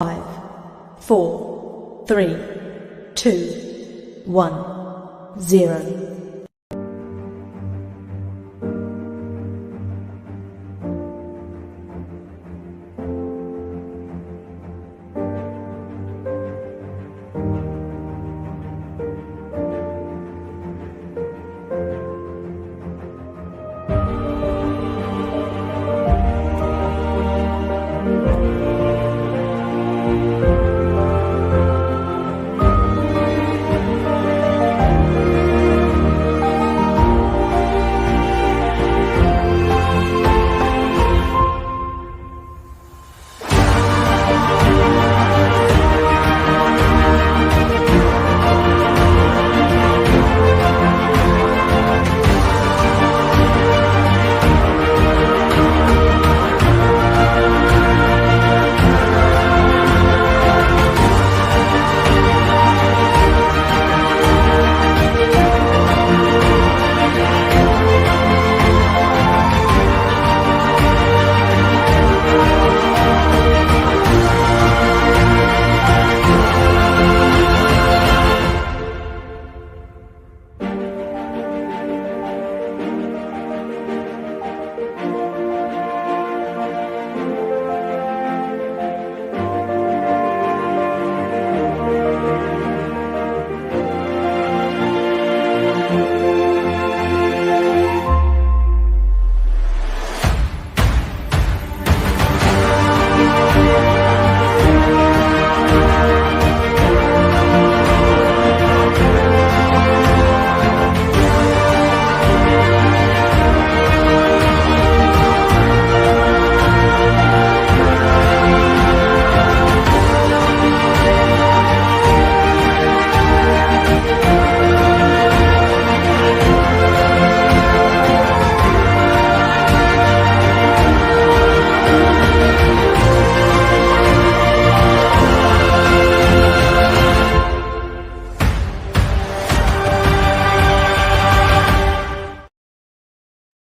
5, 4, 3, 2, 1, 0.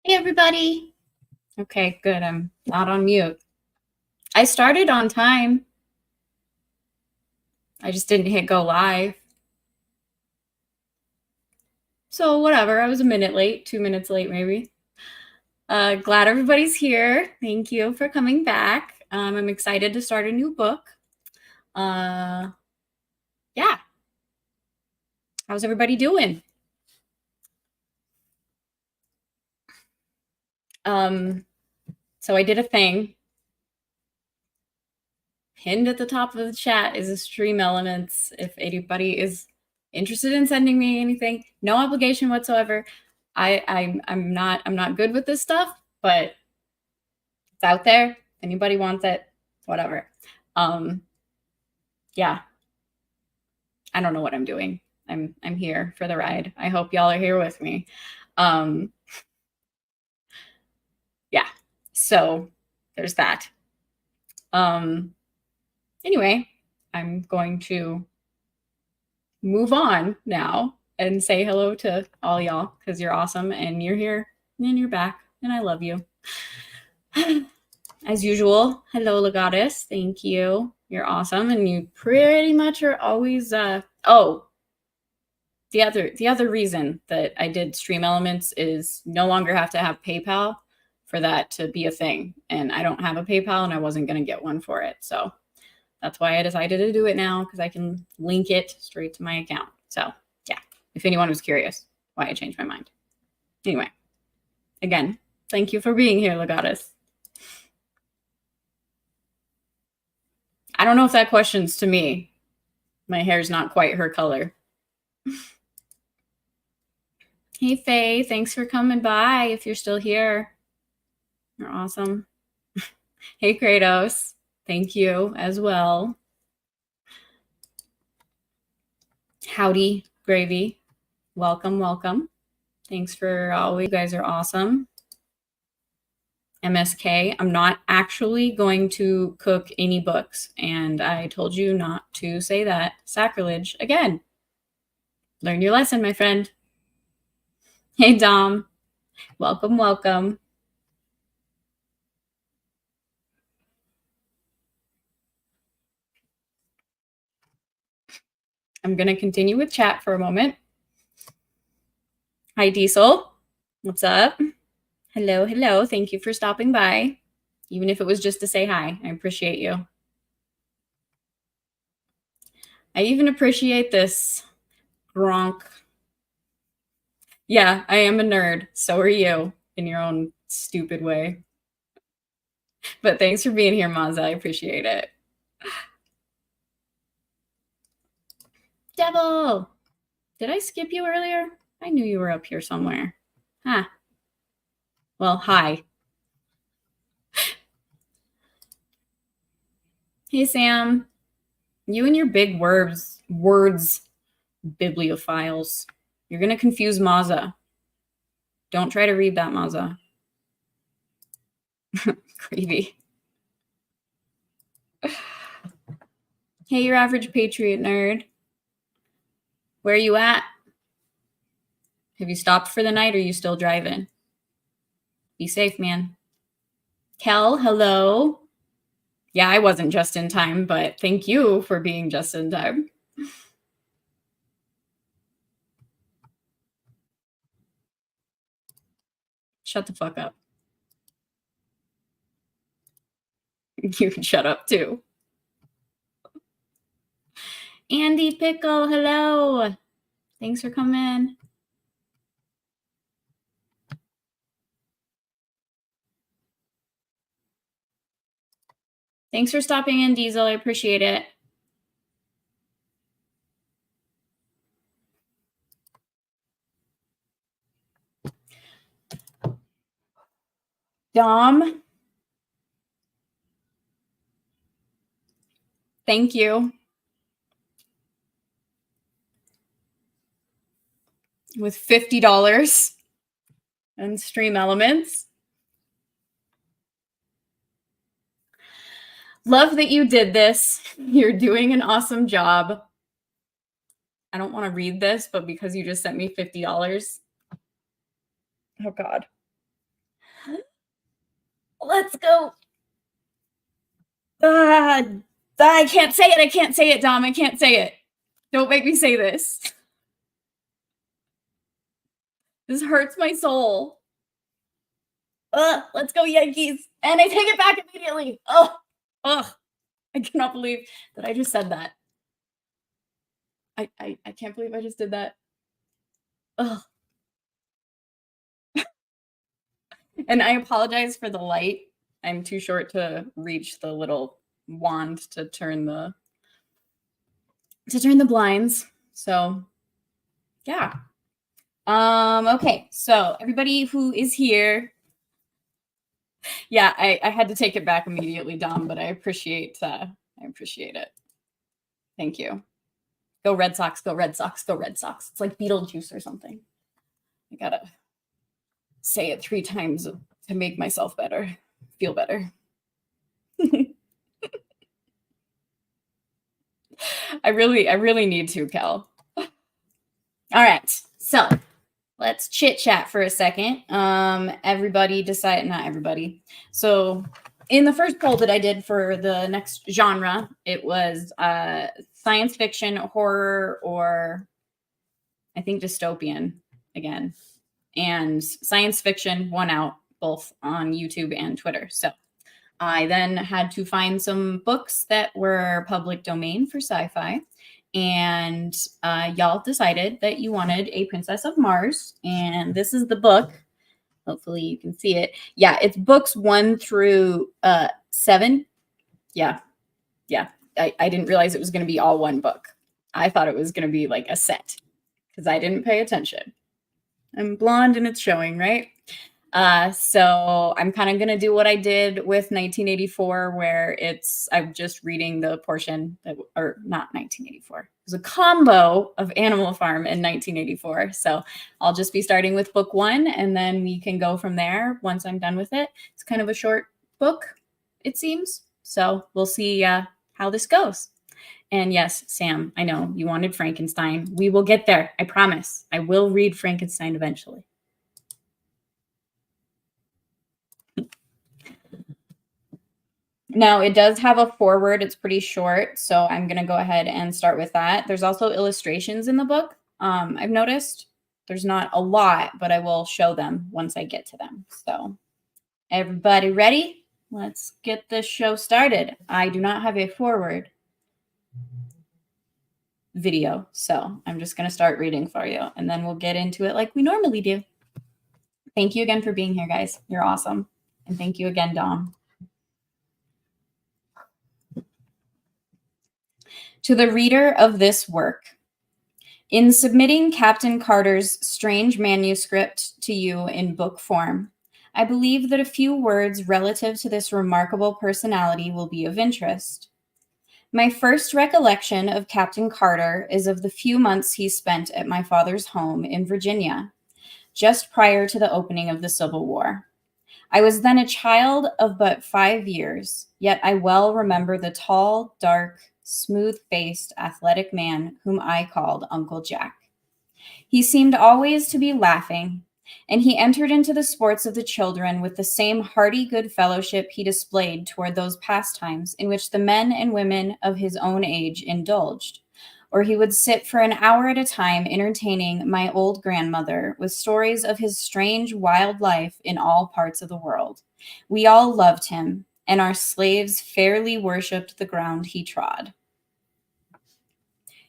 Everybody. Okay, good. I'm not on mute. I started on time. I just didn't hit go live. So whatever, I was a minute late, 2 minutes late maybe. Glad everybody's here. Thank you for coming back. I'm excited to start a new book. Yeah. How's everybody doing? So I did a thing. Pinned at the top of the chat is a stream elements. If anybody is interested in sending me anything, no obligation whatsoever. I'm not good with this stuff, but it's out there. Anybody wants it, whatever. Yeah. I don't know what I'm doing. I'm here for the ride. I hope y'all are here with me. Yeah. So there's that. Anyway, I'm going to move on now and say hello to all y'all because you're awesome and you're here and you're back and I love you. As usual, hello, Legatus. Thank you. You're awesome and you pretty much are always. The other reason that I did Stream Elements is no longer have to have PayPal for that to be a thing, and I don't have a PayPal and I wasn't going to get one for it, so. That's why I decided to do it now, because I can link it straight to my account. So, yeah, if anyone was curious why I changed my mind. Anyway, again, thank you for being here, Legatus. I don't know if that question's to me. My hair's not quite her color. Hey, Faye, thanks for coming by if you're still here. You're awesome. Hey, Kratos. Thank you as well. Howdy, Gravy. Welcome, welcome. Thanks for always. You guys are awesome. MSK. I'm not actually going to cook any books, and I told you not to say that. Sacrilege again. Learn your lesson, my friend. Hey, Dom. Welcome, welcome. I'm going to continue with chat for a moment. Hi, Diesel. What's up? Hello, hello. Thank you for stopping by. Even if it was just to say hi, I appreciate you. I even appreciate this Gronk. Yeah, I am a nerd. So are you, in your own stupid way. But thanks for being here, Mazza. I appreciate it. Devil! Did I skip you earlier? I knew you were up here somewhere. Huh. Well, hi. Hey, Sam. You and your big words, bibliophiles. You're going to confuse Mazza. Don't try to read that, Mazza. Creepy. Hey, your average patriot nerd. Where are you at? Have you stopped for the night or are you still driving? Be safe, man. Kel, hello. Yeah, I wasn't just in time, but thank you for being just in time. Shut the fuck up. You can shut up too. Andy Pickle, hello. Thanks for coming. Thanks for stopping in, Diesel. I appreciate it. Dom. Thank you. With $50 and Stream Elements. Love that you did this. You're doing an awesome job. I don't want to read this, but because you just sent me $50. Oh, God. Let's go. I can't say it. I can't say it, Dom. I can't say it. Don't make me say this. This hurts my soul. Let's go, Yankees. And I take it back immediately. I cannot believe that I just said that. I can't believe I just did that. Ugh. And I apologize for the light. I'm too short to reach the little wand to turn the blinds. So yeah. Okay, so everybody who is here. Yeah, I had to take it back immediately, Dom, but I appreciate it. Thank you. Go Red Sox, go Red Sox, go Red Sox. It's like Beetlejuice or something. I gotta say it 3 times to make myself feel better. I really need to, Kel. All right, so let's chit chat for a second. Everybody decide, not everybody. So in the first poll that I did for the next genre, it was science fiction, horror, or I think dystopian again. And science fiction won out both on YouTube and Twitter. So I then had to find some books that were public domain for sci-fi. And y'all decided that you wanted A Princess of Mars. And this is the book. Hopefully you can see it. Yeah, it's books 1 through 7. Yeah. I didn't realize it was going to be all one book. I thought it was going to be like a set because I didn't pay attention. I'm blonde and it's showing, right? So I'm kind of going to do what I did with 1984, where I'm just reading the portion or not 1984. It was a combo of Animal Farm and 1984. So I'll just be starting with book 1 and then we can go from there once I'm done with it. It's kind of a short book, it seems. So we'll see how this goes. And yes, Sam, I know you wanted Frankenstein. We will get there. I promise. I will read Frankenstein eventually. Now, it does have a foreword. It's pretty short, so I'm going to go ahead and start with that. There's also illustrations in the book. I've noticed there's not a lot, but I will show them once I get to them. So, everybody ready? Let's get this show started. I do not have a foreword video, so I'm just going to start reading for you, and then we'll get into it like we normally do. Thank you again for being here, guys. You're awesome. And thank you again, Dom. To the reader of this work, in submitting Captain Carter's strange manuscript to you in book form, I believe that a few words relative to this remarkable personality will be of interest. My first recollection of Captain Carter is of the few months he spent at my father's home in Virginia, just prior to the opening of the Civil War. I was then a child of but 5 years, yet I well remember the tall, dark, smooth-faced, athletic man whom I called Uncle Jack. He seemed always to be laughing, and he entered into the sports of the children with the same hearty good fellowship he displayed toward those pastimes in which the men and women of his own age indulged. Or he would sit for an hour at a time entertaining my old grandmother with stories of his strange, wild life in all parts of the world. We all loved him, and our slaves fairly worshipped the ground he trod.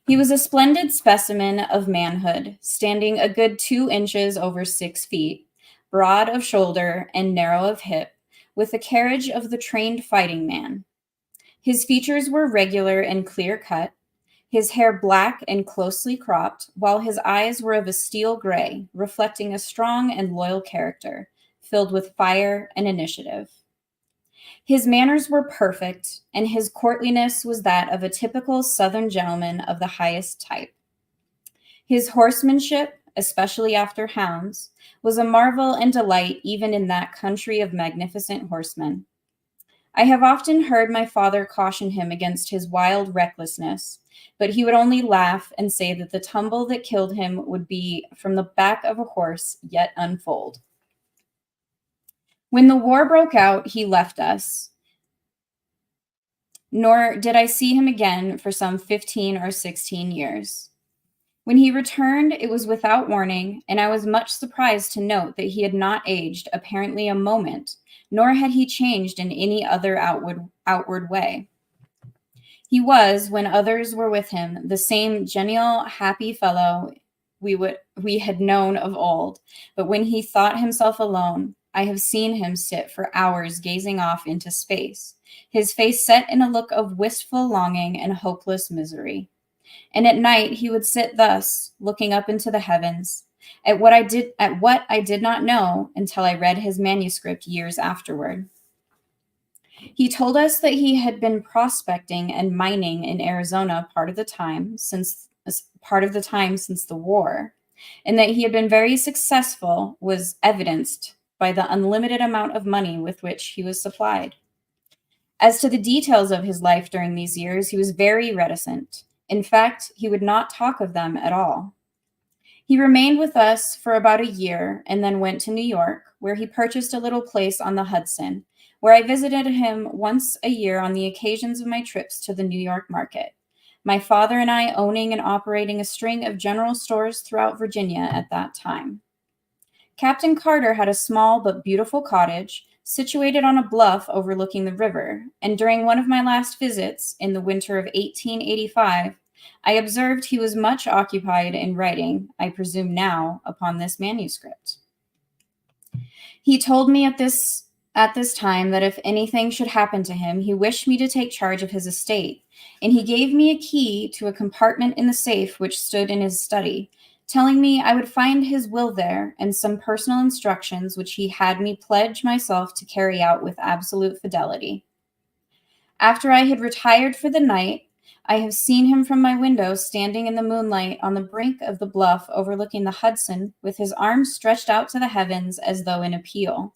He was a splendid specimen of manhood, standing a good 2 inches over 6 feet, broad of shoulder and narrow of hip, with the carriage of the trained fighting man. His features were regular and clear-cut, his hair black and closely cropped, while his eyes were of a steel gray, reflecting a strong and loyal character, filled with fire and initiative. His manners were perfect, and his courtliness was that of a typical Southern gentleman of the highest type. His horsemanship, especially after hounds, was a marvel and delight even in that country of magnificent horsemen. I have often heard my father caution him against his wild recklessness, but he would only laugh and say that the tumble that killed him would be from the back of a horse yet unfold. When the war broke out, he left us, nor did I see him again for some 15 or 16 years. When he returned, it was without warning, and I was much surprised to note that he had not aged apparently a moment, nor had he changed in any other outward way. He was, when others were with him, the same genial, happy fellow we had known of old, but when he thought himself alone, I have seen him sit for hours gazing off into space, his face set in a look of wistful longing and hopeless misery. And at night he would sit thus, looking up into the heavens, at what I did not know until I read his manuscript years afterward. He told us that he had been prospecting and mining in Arizona part of the time since the war, and that he had been very successful was evidenced by the unlimited amount of money with which he was supplied. As to the details of his life during these years, he was very reticent. In fact, he would not talk of them at all. He remained with us for about a year and then went to New York, where he purchased a little place on the Hudson, where I visited him once a year on the occasions of my trips to the New York market, my father and I owning and operating a string of general stores throughout Virginia at that time. Captain Carter had a small but beautiful cottage situated on a bluff overlooking the river, and during one of my last visits, in the winter of 1885, I observed he was much occupied in writing, I presume now, upon this manuscript. He told me at this time that if anything should happen to him, he wished me to take charge of his estate, and he gave me a key to a compartment in the safe which stood in his study, telling me I would find his will there and some personal instructions which he had me pledge myself to carry out with absolute fidelity. After I had retired for the night, I have seen him from my window standing in the moonlight on the brink of the bluff overlooking the Hudson with his arms stretched out to the heavens as though in appeal.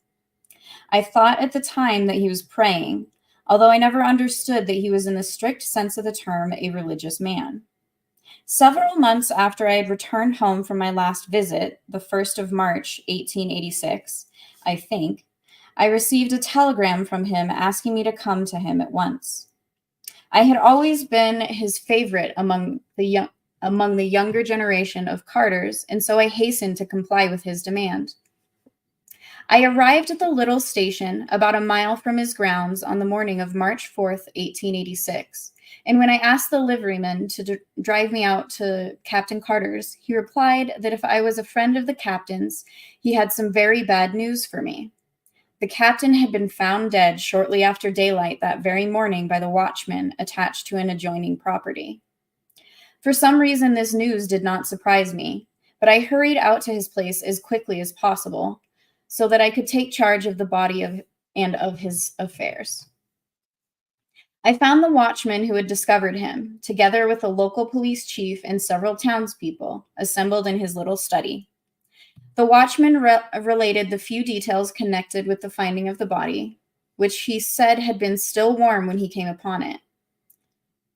I thought at the time that he was praying, although I never understood that he was in the strict sense of the term a religious man. Several months after I had returned home from my last visit, the 1st of March, 1886, I think, I received a telegram from him asking me to come to him at once. I had always been his favorite among the younger generation of Carters, and so I hastened to comply with his demand. I arrived at the little station about a mile from his grounds on the morning of March 4th, 1886, and when I asked the liveryman to drive me out to Captain Carter's, he replied that if I was a friend of the captain's, he had some very bad news for me. The captain had been found dead shortly after daylight that very morning by the watchman attached to an adjoining property. For some reason, this news did not surprise me, but I hurried out to his place as quickly as possible so that I could take charge of the body and of his affairs. I found the watchman who had discovered him, together with a local police chief and several townspeople, assembled in his little study. The watchman related the few details connected with the finding of the body, which he said had been still warm when he came upon it.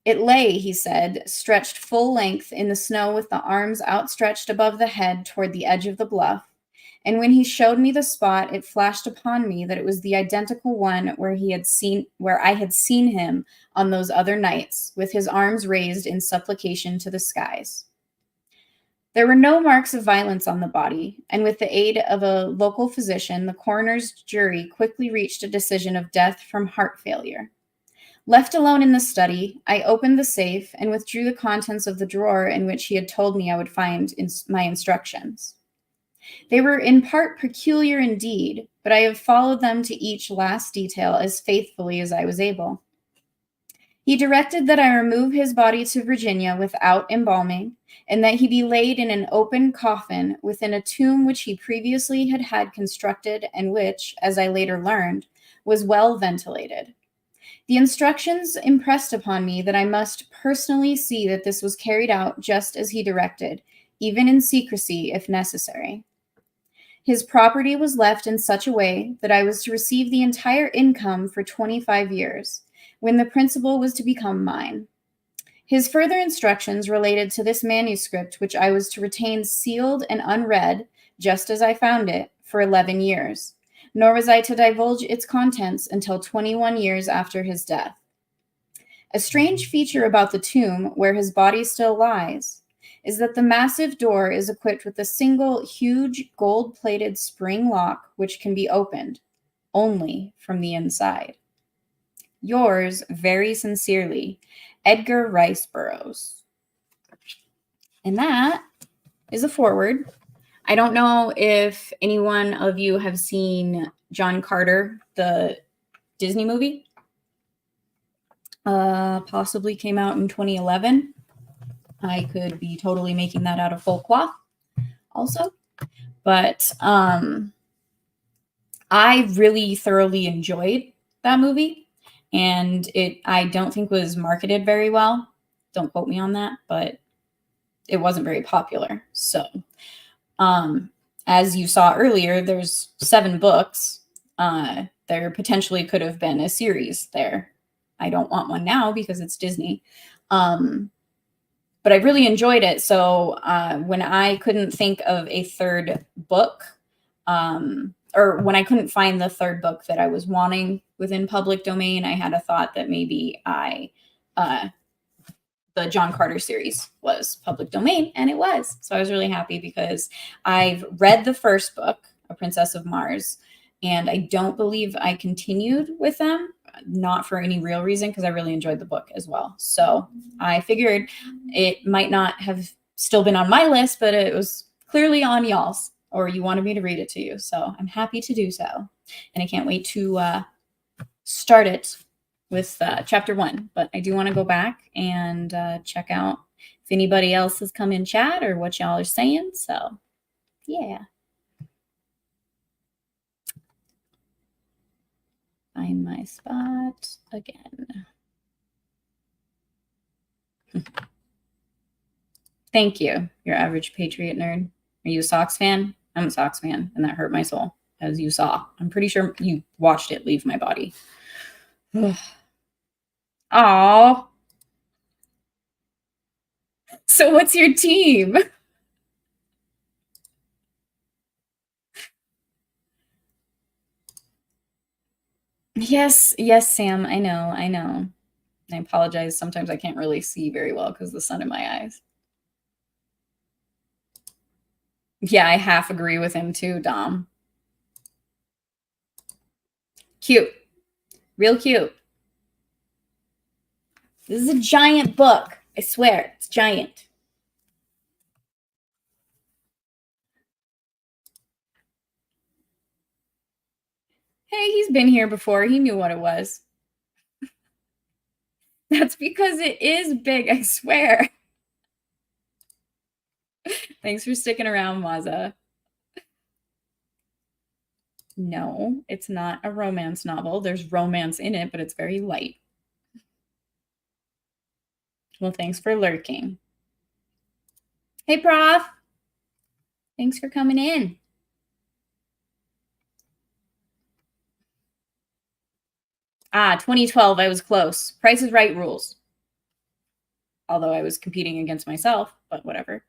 It lay, he said, stretched full length in the snow with the arms outstretched above the head toward the edge of the bluff, and when he showed me the spot, it flashed upon me that it was the identical one where I had seen him on those other nights, with his arms raised in supplication to the skies. There were no marks of violence on the body, and with the aid of a local physician, the coroner's jury quickly reached a decision of death from heart failure. Left alone in the study, I opened the safe and withdrew the contents of the drawer in which he had told me I would find my instructions. They were in part peculiar indeed, but I have followed them to each last detail as faithfully as I was able. He directed that I remove his body to Virginia without embalming, and that he be laid in an open coffin within a tomb which he previously had constructed and which, as I later learned, was well ventilated. The instructions impressed upon me that I must personally see that this was carried out just as he directed, even in secrecy if necessary. His property was left in such a way that I was to receive the entire income for 25 years, when the principal was to become mine. His further instructions related to this manuscript, which I was to retain sealed and unread, just as I found it, for 11 years, nor was I to divulge its contents until 21 years after his death. A strange feature about the tomb, where his body still lies, is that the massive door is equipped with a single huge gold-plated spring lock which can be opened only from the inside. Yours very sincerely, Edgar Rice Burroughs. And that is a foreword. I don't know if any one of you have seen John Carter, the Disney movie. Possibly came out in 2011. I could be totally making that out of full cloth also. But I really thoroughly enjoyed that movie. And I don't think was marketed very well. Don't quote me on that, but it wasn't very popular. So, as you saw earlier, there's 7 books. There potentially could have been a series there. I don't want one now because it's Disney. But I really enjoyed it. So when I couldn't think of a third book, or when I couldn't find the third book that I was wanting within public domain, I had a thought that maybe the John Carter series was public domain, and it was. So I was really happy because I've read the first book, A Princess of Mars, and I don't believe I continued with them, not for any real reason, because I really enjoyed the book as well. So I figured it might not have still been on my list, but it was clearly on y'all's, or you wanted me to read it to you. So I'm happy to do so. And I can't wait to start it with chapter 1. But I do want to go back and check out if anybody else has come in chat or what y'all are saying. So, yeah. Find my spot again. Thank you, your average Patriot nerd. Are you a Sox fan? I'm a Sox fan, and that hurt my soul, as you saw. I'm pretty sure you watched it leave my body. Aw. So what's your team? Yes, Sam. I know. I apologize. Sometimes I can't really see very well because of the sun in my eyes. Yeah, I half agree with him too, Dom. Cute. Real cute. This is a giant book. I swear, it's giant. Hey, he's been here before. He knew what it was. That's because it is big, I swear. Thanks for sticking around, Maza. No, it's not a romance novel. There's romance in it, but it's very light. Well, thanks for lurking. Hey, Prof. Thanks for coming in. Ah, 2012, I was close. Price is Right rules. Although I was competing against myself, but whatever.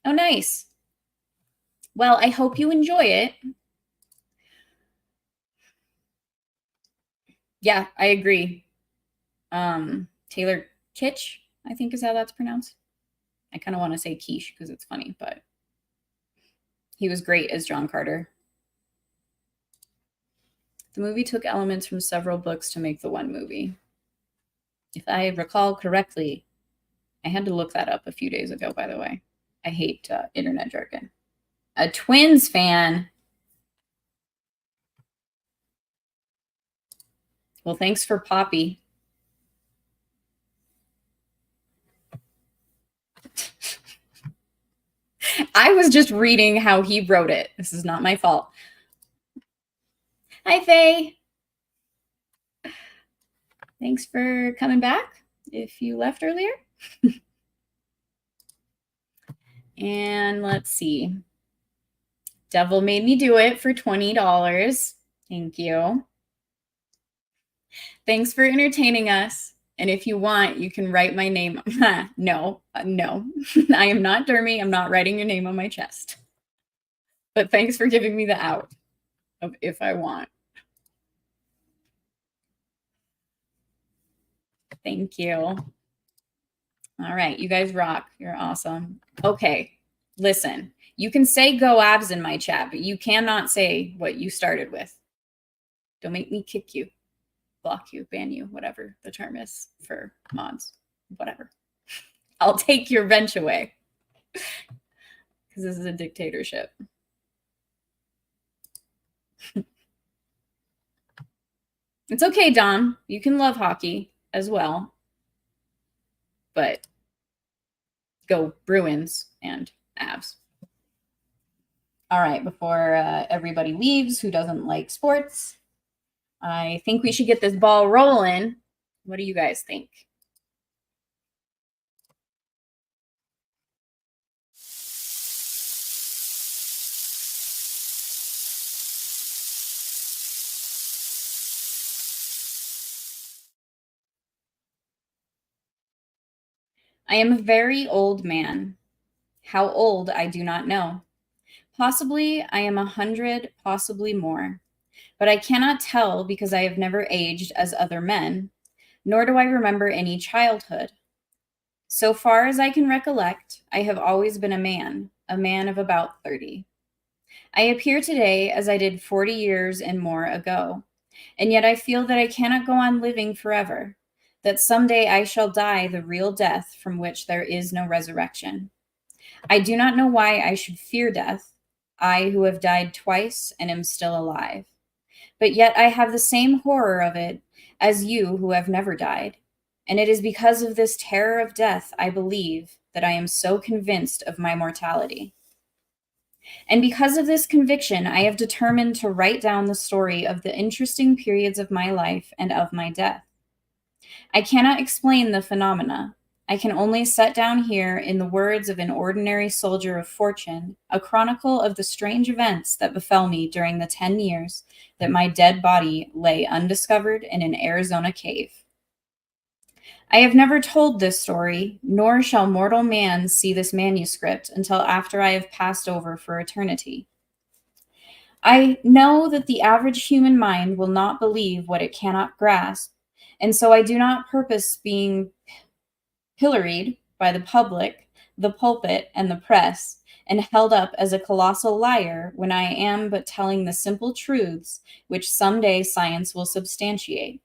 Oh, nice. Well, I hope you enjoy it. Yeah, I agree. Taylor Kitsch, I think is how that's pronounced. I kind of want to say quiche because it's funny, but he was great as John Carter. The movie took elements from several books to make the one movie. If I recall correctly, I had to look that up a few days ago, by the way. I hate internet jargon. A Twins fan. Well, thanks for Poppy. I was just reading how he wrote it. This is not my fault. Hi, Faye. Thanks for coming back if you left earlier. And let's see. Devil Made Me Do It for $20. Thank you. Thanks for entertaining us. And if you want, you can write my name. No. I am not Dermy. I'm not writing your name on my chest. But thanks for giving me the out of if I want. Thank you. All right. You guys rock. You're awesome. Okay. Listen, you can say go abs in my chat, but you cannot say what you started with. Don't make me kick you, block you, ban you, whatever the term is for mods, whatever. I'll take your bench away because this is a dictatorship. It's okay, Dom. You can love hockey as well, but go Bruins and Avs. All right, before everybody leaves who doesn't like sports, I think we should get this ball rolling. What do you guys think? I am a very old man. How old, I do not know. Possibly I am 100, possibly more. But I cannot tell because I have never aged as other men, nor do I remember any childhood. So far as I can recollect, I have always been a man of about 30. I appear today as I did 40 years and more ago, and yet I feel that I cannot go on living forever, that someday I shall die the real death from which there is no resurrection. I do not know why I should fear death, I who have died twice and am still alive. But yet I have the same horror of it as you who have never died. And it is because of this terror of death, I believe, that I am so convinced of my mortality. And because of this conviction, I have determined to write down the story of the interesting periods of my life and of my death. I cannot explain the phenomena. I can only set down here, in the words of an ordinary soldier of fortune, a chronicle of the strange events that befell me during the 10 years that my dead body lay undiscovered in an Arizona cave. I have never told this story, nor shall mortal man see this manuscript until after I have passed over for eternity. I know that the average human mind will not believe what it cannot grasp, and so I do not purpose being pilloried by the public, the pulpit, and the press, and held up as a colossal liar when I am but telling the simple truths which someday science will substantiate.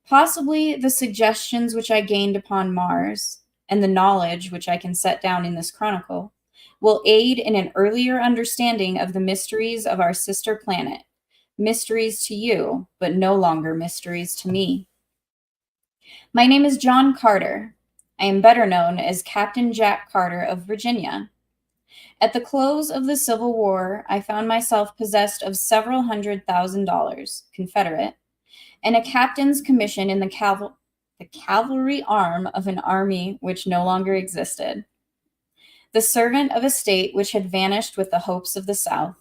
Possibly the suggestions which I gained upon Mars, and the knowledge which I can set down in this chronicle, will aid in an earlier understanding of the mysteries of our sister planet, mysteries to you, but no longer mysteries to me. My name is John Carter. I am better known as Captain Jack Carter of Virginia. At the close of the Civil War, I found myself possessed of several $100,000, Confederate, and a captain's commission in the cavalry arm of an army which no longer existed. The servant of a state which had vanished with the hopes of the South.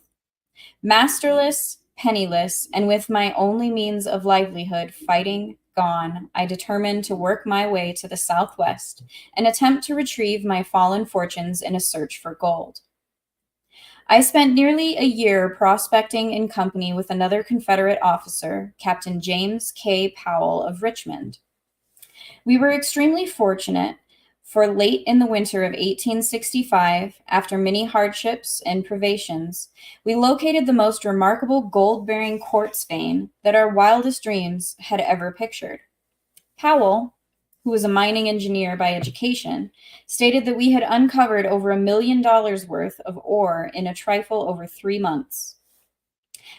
Masterless, penniless, and with my only means of livelihood fighting gone, I determined to work my way to the Southwest and attempt to retrieve my fallen fortunes in a search for gold. I spent nearly a year prospecting in company with another Confederate officer, Captain James K. Powell of Richmond. We were extremely fortunate, for late in the winter of 1865, after many hardships and privations, we located the most remarkable gold-bearing quartz vein that our wildest dreams had ever pictured. Powell, who was a mining engineer by education, stated that we had uncovered over $1 million worth of ore in a trifle over 3 months.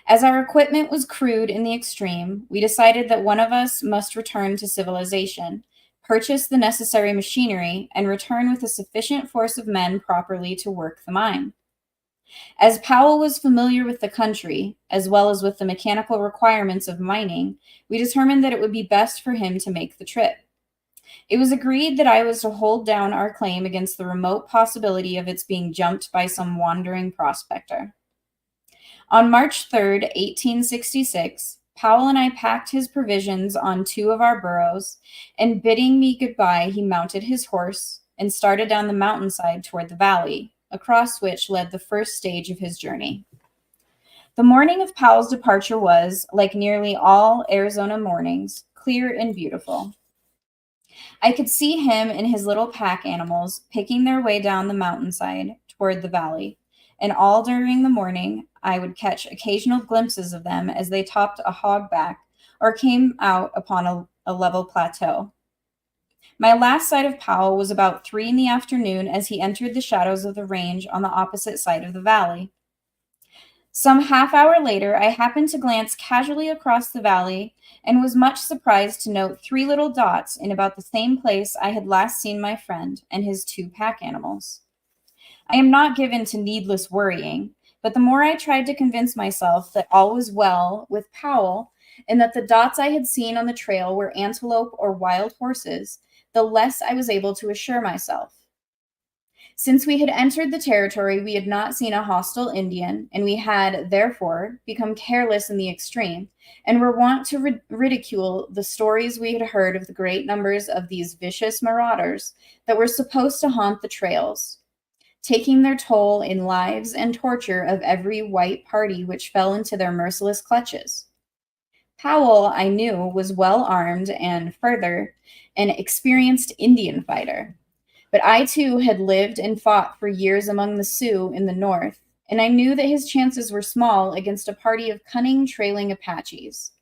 As our equipment was crude in the extreme, we decided that one of us must return to civilization, purchase the necessary machinery, and return with a sufficient force of men properly to work the mine. As Powell was familiar with the country, as well as with the mechanical requirements of mining, we determined that it would be best for him to make the trip. It was agreed that I was to hold down our claim against the remote possibility of its being jumped by some wandering prospector. On March 3rd, 1866, Powell and I packed his provisions on 2 of our burros, and bidding me goodbye, he mounted his horse and started down the mountainside toward the valley, across which led the first stage of his journey. The morning of Powell's departure was, like nearly all Arizona mornings, clear and beautiful. I could see him and his little pack animals picking their way down the mountainside toward the valley, and all during the morning I would catch occasional glimpses of them as they topped a hogback or came out upon a level plateau. My last sight of Powell was about 3 in the afternoon as he entered the shadows of the range on the opposite side of the valley. Some half-hour later, I happened to glance casually across the valley and was much surprised to note 3 little dots in about the same place I had last seen my friend and his 2 pack animals. I am not given to needless worrying, but the more I tried to convince myself that all was well with Powell and that the dots I had seen on the trail were antelope or wild horses, the less I was able to assure myself. Since we had entered the territory, we had not seen a hostile Indian, and we had, therefore, become careless in the extreme, and were wont to ridicule the stories we had heard of the great numbers of these vicious marauders that were supposed to haunt the trails, taking their toll in lives and torture of every white party which fell into their merciless clutches. Powell, I knew, was well armed and, further, an experienced Indian fighter. But I, too, had lived and fought for years among the Sioux in the north, and I knew that his chances were small against a party of cunning, trailing Apaches.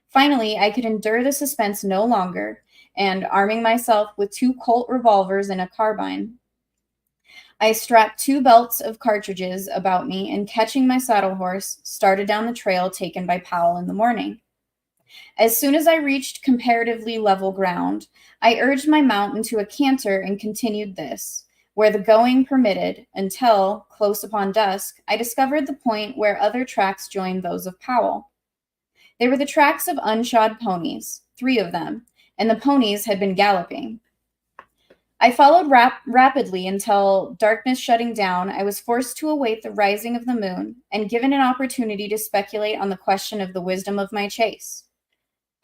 Finally, I could endure the suspense no longer, and, arming myself with 2 Colt revolvers and a carbine, I strapped 2 belts of cartridges about me and, catching my saddle horse, started down the trail taken by Powell in the morning. As soon as I reached comparatively level ground, I urged my mount into a canter and continued this, where the going permitted, until, close upon dusk, I discovered the point where other tracks joined those of Powell. They were the tracks of unshod ponies, 3 of them, and the ponies had been galloping. I followed rapidly until, darkness shutting down, I was forced to await the rising of the moon and given an opportunity to speculate on the question of the wisdom of my chase.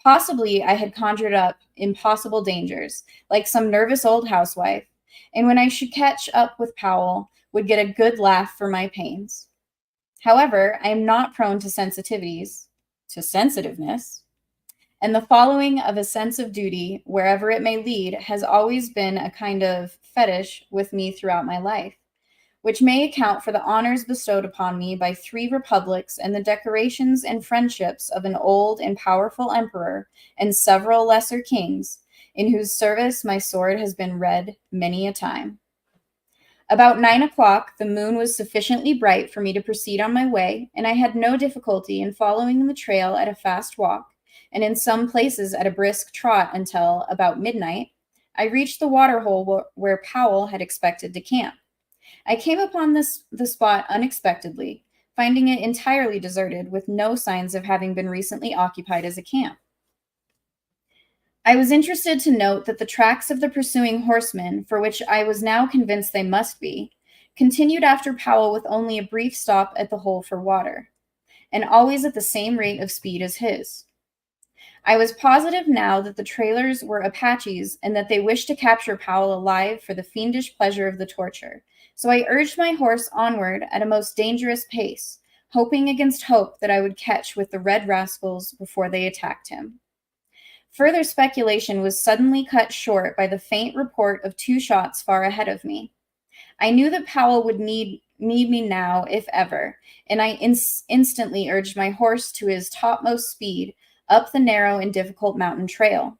Possibly I had conjured up impossible dangers, like some nervous old housewife, and when I should catch up with Powell, would get a good laugh for my pains. However, I am not prone to sensitiveness, and the following of a sense of duty, wherever it may lead, has always been a kind of fetish with me throughout my life, which may account for the honors bestowed upon me by 3 republics and the decorations and friendships of an old and powerful emperor and several lesser kings, in whose service my sword has been read many a time. About 9 o'clock, the moon was sufficiently bright for me to proceed on my way, and I had no difficulty in following the trail at a fast walk, and in some places at a brisk trot until, about midnight, I reached the waterhole where Powell had expected to camp. I came upon the spot unexpectedly, finding it entirely deserted, with no signs of having been recently occupied as a camp. I was interested to note that the tracks of the pursuing horsemen, for which I was now convinced they must be, continued after Powell with only a brief stop at the hole for water, and always at the same rate of speed as his. I was positive now that the trailers were Apaches and that they wished to capture Powell alive for the fiendish pleasure of the torture, so I urged my horse onward at a most dangerous pace, hoping against hope that I would catch with the red rascals before they attacked him. Further speculation was suddenly cut short by the faint report of 2 shots far ahead of me. I knew that Powell would need me now, if ever, and I instantly urged my horse to his topmost speed up the narrow and difficult mountain trail.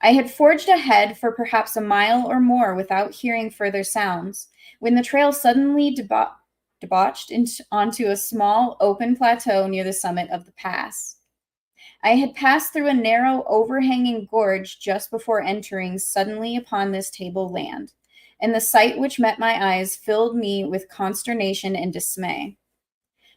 I had forged ahead for perhaps a mile or more without hearing further sounds, when the trail suddenly debauched onto a small open plateau near the summit of the pass. I had passed through a narrow, overhanging gorge just before entering suddenly upon this tableland, and the sight which met my eyes filled me with consternation and dismay.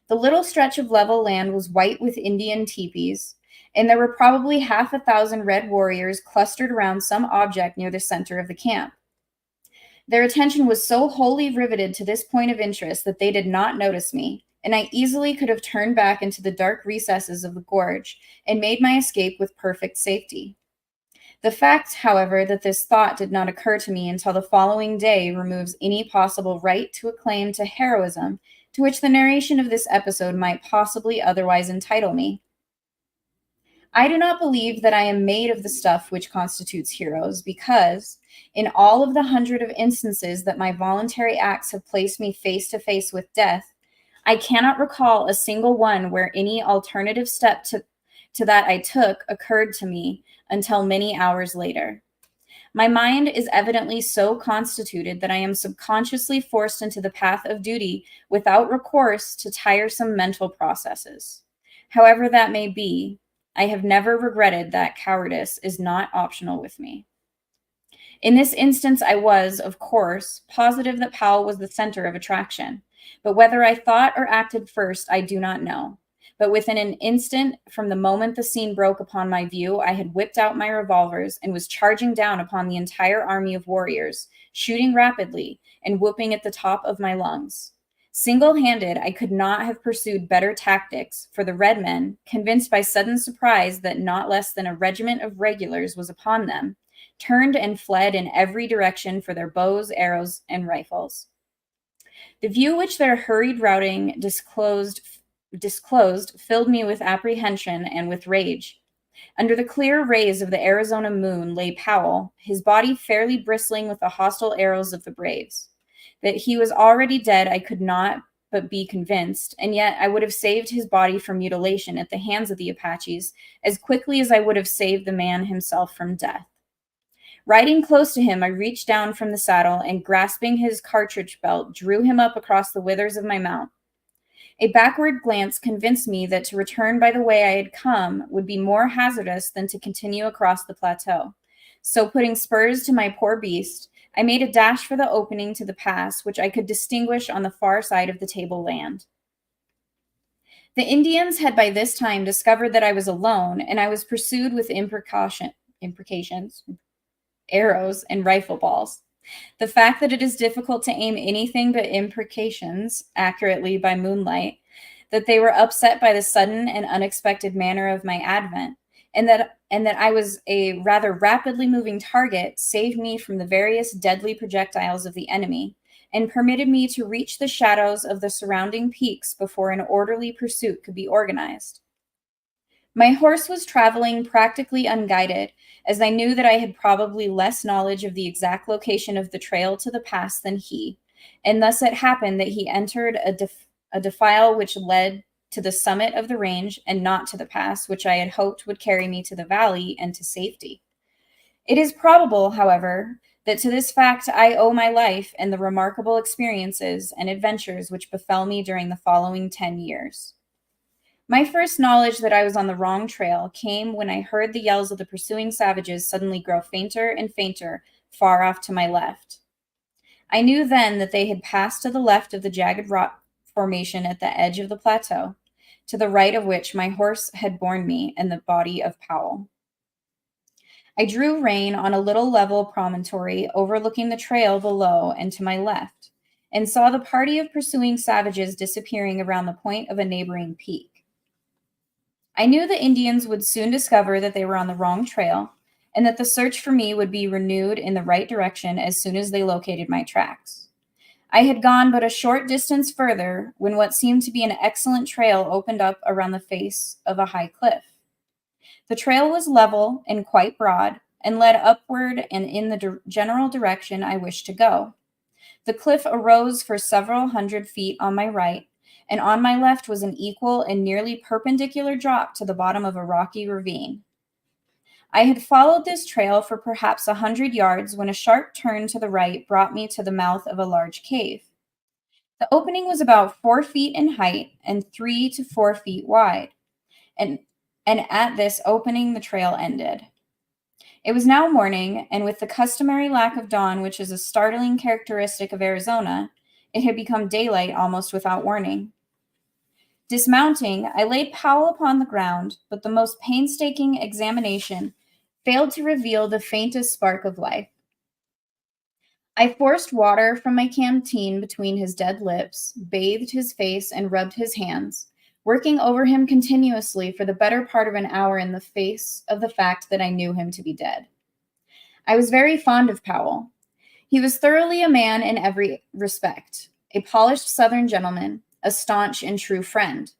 The little stretch of level land was white with Indian teepees, and there were probably 1,000 red warriors clustered around some object near the center of the camp. Their attention was so wholly riveted to this point of interest that they did not notice me, and I easily could have turned back into the dark recesses of the gorge and made my escape with perfect safety. The fact, however, that this thought did not occur to me until the following day removes any possible right to a claim to heroism to which the narration of this episode might possibly otherwise entitle me. I do not believe that I am made of the stuff which constitutes heroes, because, in all of the 100 of instances that my voluntary acts have placed me face to face with death, I cannot recall a single one where any alternative step to that I took occurred to me until many hours later. My mind is evidently so constituted that I am subconsciously forced into the path of duty without recourse to tiresome mental processes. However that may be, I have never regretted that cowardice is not optional with me. In this instance, I was, of course, positive that Powell was the center of attraction, but whether I thought or acted first, I do not know. But within an instant from the moment the scene broke upon my view, I had whipped out my revolvers and was charging down upon the entire army of warriors, shooting rapidly and whooping at the top of my lungs. Single-handed, I could not have pursued better tactics, for the red men, convinced by sudden surprise that not less than a regiment of regulars was upon them, turned and fled in every direction for their bows, arrows, and rifles. The view which their hurried routing disclosed filled me with apprehension and with rage. Under the clear rays of the Arizona moon lay Powell, his body fairly bristling with the hostile arrows of the braves. That he was already dead I could not but be convinced, and yet I would have saved his body from mutilation at the hands of the Apaches as quickly as I would have saved the man himself from death. Riding close to him, I reached down from the saddle and, grasping his cartridge belt, drew him up across the withers of my mount. A backward glance convinced me that to return by the way I had come would be more hazardous than to continue across the plateau. So, putting spurs to my poor beast, I made a dash for the opening to the pass, which I could distinguish on the far side of the tableland. The Indians had by this time discovered that I was alone, and I was pursued with imprecations, arrows, and rifle balls. The fact that it is difficult to aim anything but imprecations accurately by moonlight, that they were upset by the sudden and unexpected manner of my advent, and that I was a rather rapidly moving target saved me from the various deadly projectiles of the enemy, and permitted me to reach the shadows of the surrounding peaks before an orderly pursuit could be organized. My horse was traveling practically unguided, as I knew that I had probably less knowledge of the exact location of the trail to the pass than he, and thus it happened that he entered a defile which led to the summit of the range and not to the pass, which I had hoped would carry me to the valley and to safety. It is probable, however, that to this fact I owe my life and the remarkable experiences and adventures which befell me during the following 10 years. My first knowledge that I was on the wrong trail came when I heard the yells of the pursuing savages suddenly grow fainter and fainter far off to my left. I knew then that they had passed to the left of the jagged rock formation at the edge of the plateau, to the right of which my horse had borne me and the body of Powell. I drew rein on a little level promontory overlooking the trail below and to my left, and saw the party of pursuing savages disappearing around the point of a neighboring peak. I knew the Indians would soon discover that they were on the wrong trail, and that the search for me would be renewed in the right direction as soon as they located my tracks. I had gone but a short distance further when what seemed to be an excellent trail opened up around the face of a high cliff. The trail was level and quite broad, and led upward and in the general direction I wished to go. The cliff arose for several hundred feet on my right, and on my left was an equal and nearly perpendicular drop to the bottom of a rocky ravine. I had followed this trail for perhaps 100 yards when a sharp turn to the right brought me to the mouth of a large cave. The opening was about 4 feet in height and 3 to 4 feet wide, and at this opening the trail ended. It was now morning, and with the customary lack of dawn, which is a startling characteristic of Arizona, it had become daylight almost without warning. Dismounting, I laid Powell upon the ground, but the most painstaking examination failed to reveal the faintest spark of life. I forced water from my canteen between his dead lips, bathed his face, and rubbed his hands, working over him continuously for the better part of an hour in the face of the fact that I knew him to be dead. I was very fond of Powell. He was thoroughly a man in every respect, a polished Southern gentleman, a staunch and true friend.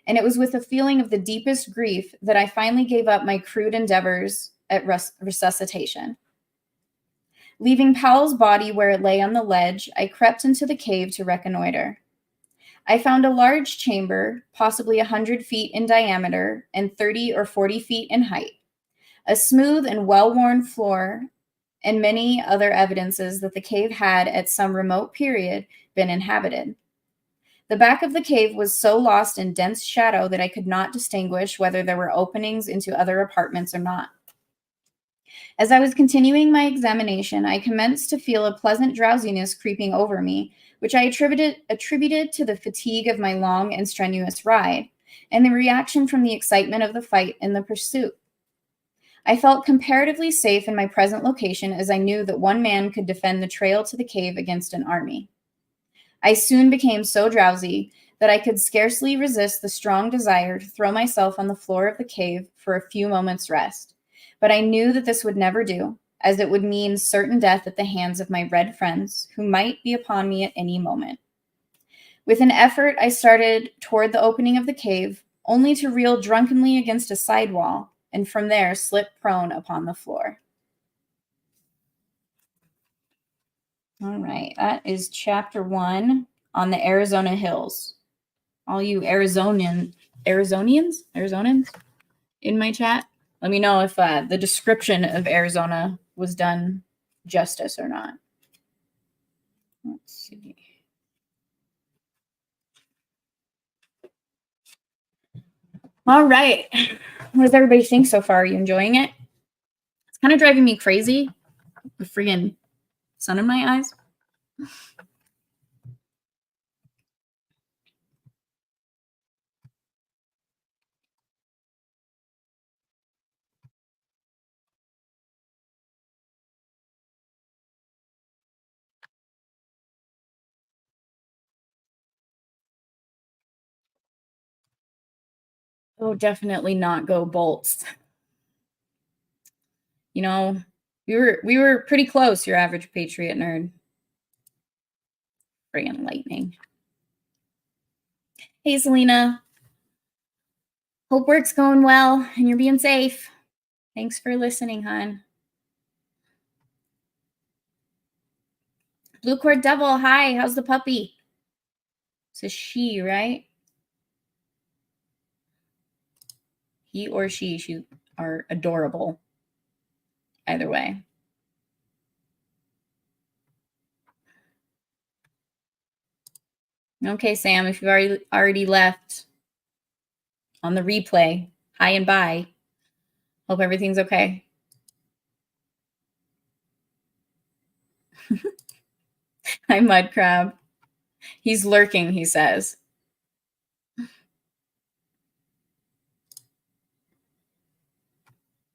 And it was with a feeling of the deepest grief that I finally gave up my crude endeavors at resuscitation. Leaving Powell's body where it lay on the ledge, I crept into the cave to reconnoiter. I found a large chamber, possibly 100 feet in diameter and 30 or 40 feet in height, a smooth and well-worn floor, and many other evidences that the cave had, at some remote period, been inhabited. The back of the cave was so lost in dense shadow that I could not distinguish whether there were openings into other apartments or not. As I was continuing my examination, I commenced to feel a pleasant drowsiness creeping over me, which I attributed to the fatigue of my long and strenuous ride, and the reaction from the excitement of the fight and the pursuit. I felt comparatively safe in my present location, as I knew that one man could defend the trail to the cave against an army. I soon became so drowsy that I could scarcely resist the strong desire to throw myself on the floor of the cave for a few moments' rest. But I knew that this would never do, as it would mean certain death at the hands of my red friends, who might be upon me at any moment. With an effort, I started toward the opening of the cave, only to reel drunkenly against a side wall, and from there slip prone upon the floor. All right, that is chapter 1 on the Arizona hills. All you Arizonans in my chat, let me know if the description of Arizona was done justice or not. Let's see. All right. What does everybody think so far? Are you enjoying it? It's kind of driving me crazy. The friggin' sun in my eyes. Oh, definitely not go Bolts. You know, we were pretty close, your average Patriot nerd. Friggin' lightning. Hey, Selena. Hope work's going well and you're being safe. Thanks for listening, hon. Blue Cord Devil, hi. How's the puppy? It's a she, right? He or she are adorable. Either way. Okay, Sam, if you've already left on the replay, hi and bye. Hope everything's okay. Hi, Mud Crab. He's lurking, he says.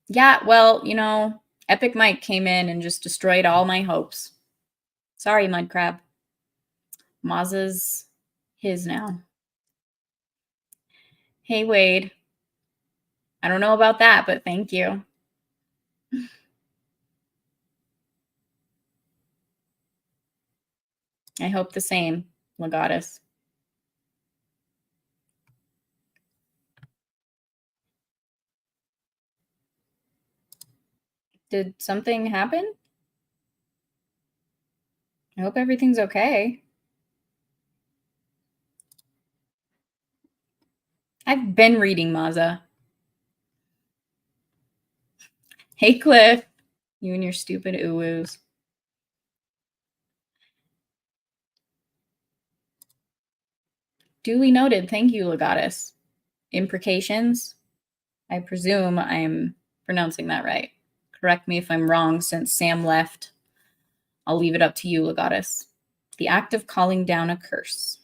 Yeah, well, you know, Epic Mike came in and just destroyed all my hopes. Sorry, Mud Crab. Maz's his now. Hey, Wade. I don't know about that, but thank you. I hope the same, Legatus. Did something happen? I hope everything's okay. I've been reading Maza. Hey, Cliff. You and your stupid ooh-woos. Duly noted. Thank you, Legatus. Imprecations? I presume I'm pronouncing that right. Correct me if I'm wrong, since Sam left. I'll leave it up to you, Legatus. The act of calling down a curse.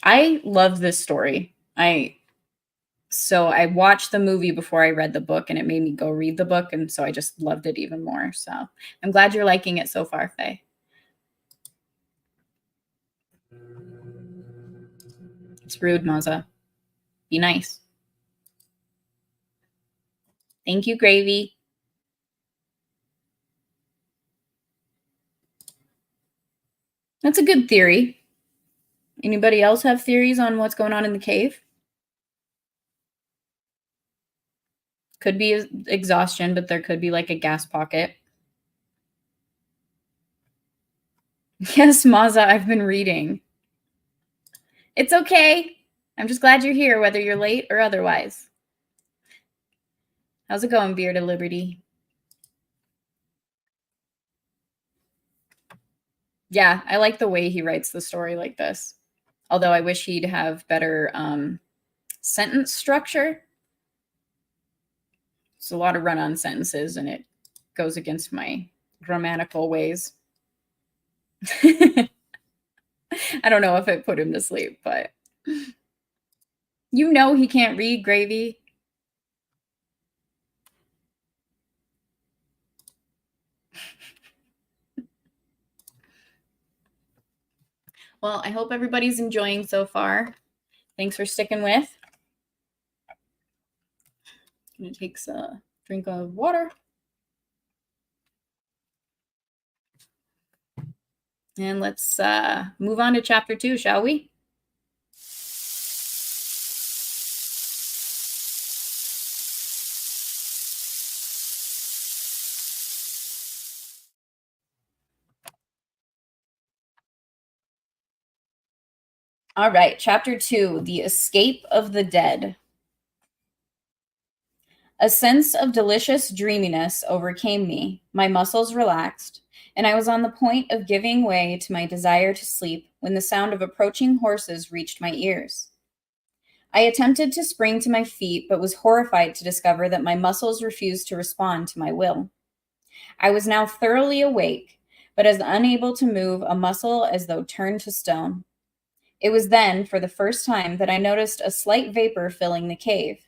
I love this story. So I watched the movie before I read the book, and it made me go read the book, and so I just loved it even more. So I'm glad you're liking it so far, Faye. It's rude, Maza. Be nice. Thank you, Gravy. That's a good theory. Anybody else have theories on what's going on in the cave? Could be exhaustion, but there could be like a gas pocket. Yes, Maza, I've been reading. It's okay. I'm just glad you're here, whether you're late or otherwise. How's it going, Beard of Liberty? Yeah, I like the way he writes the story like this. Although I wish he'd have better sentence structure. It's a lot of run-on sentences, and it goes against my grammatical ways. I don't know if it put him to sleep, but you know he can't read, Gravy. Well, I hope everybody's enjoying so far. Thanks for sticking with. I'm going to take a drink of water. And let's move on to chapter 2, shall we? All right, chapter 2, The Escape of the Dead. A sense of delicious dreaminess overcame me. My muscles relaxed, and I was on the point of giving way to my desire to sleep when the sound of approaching horses reached my ears. I attempted to spring to my feet, but was horrified to discover that my muscles refused to respond to my will. I was now thoroughly awake, but as unable to move a muscle as though turned to stone. It was then, for the first time, that I noticed a slight vapor filling the cave.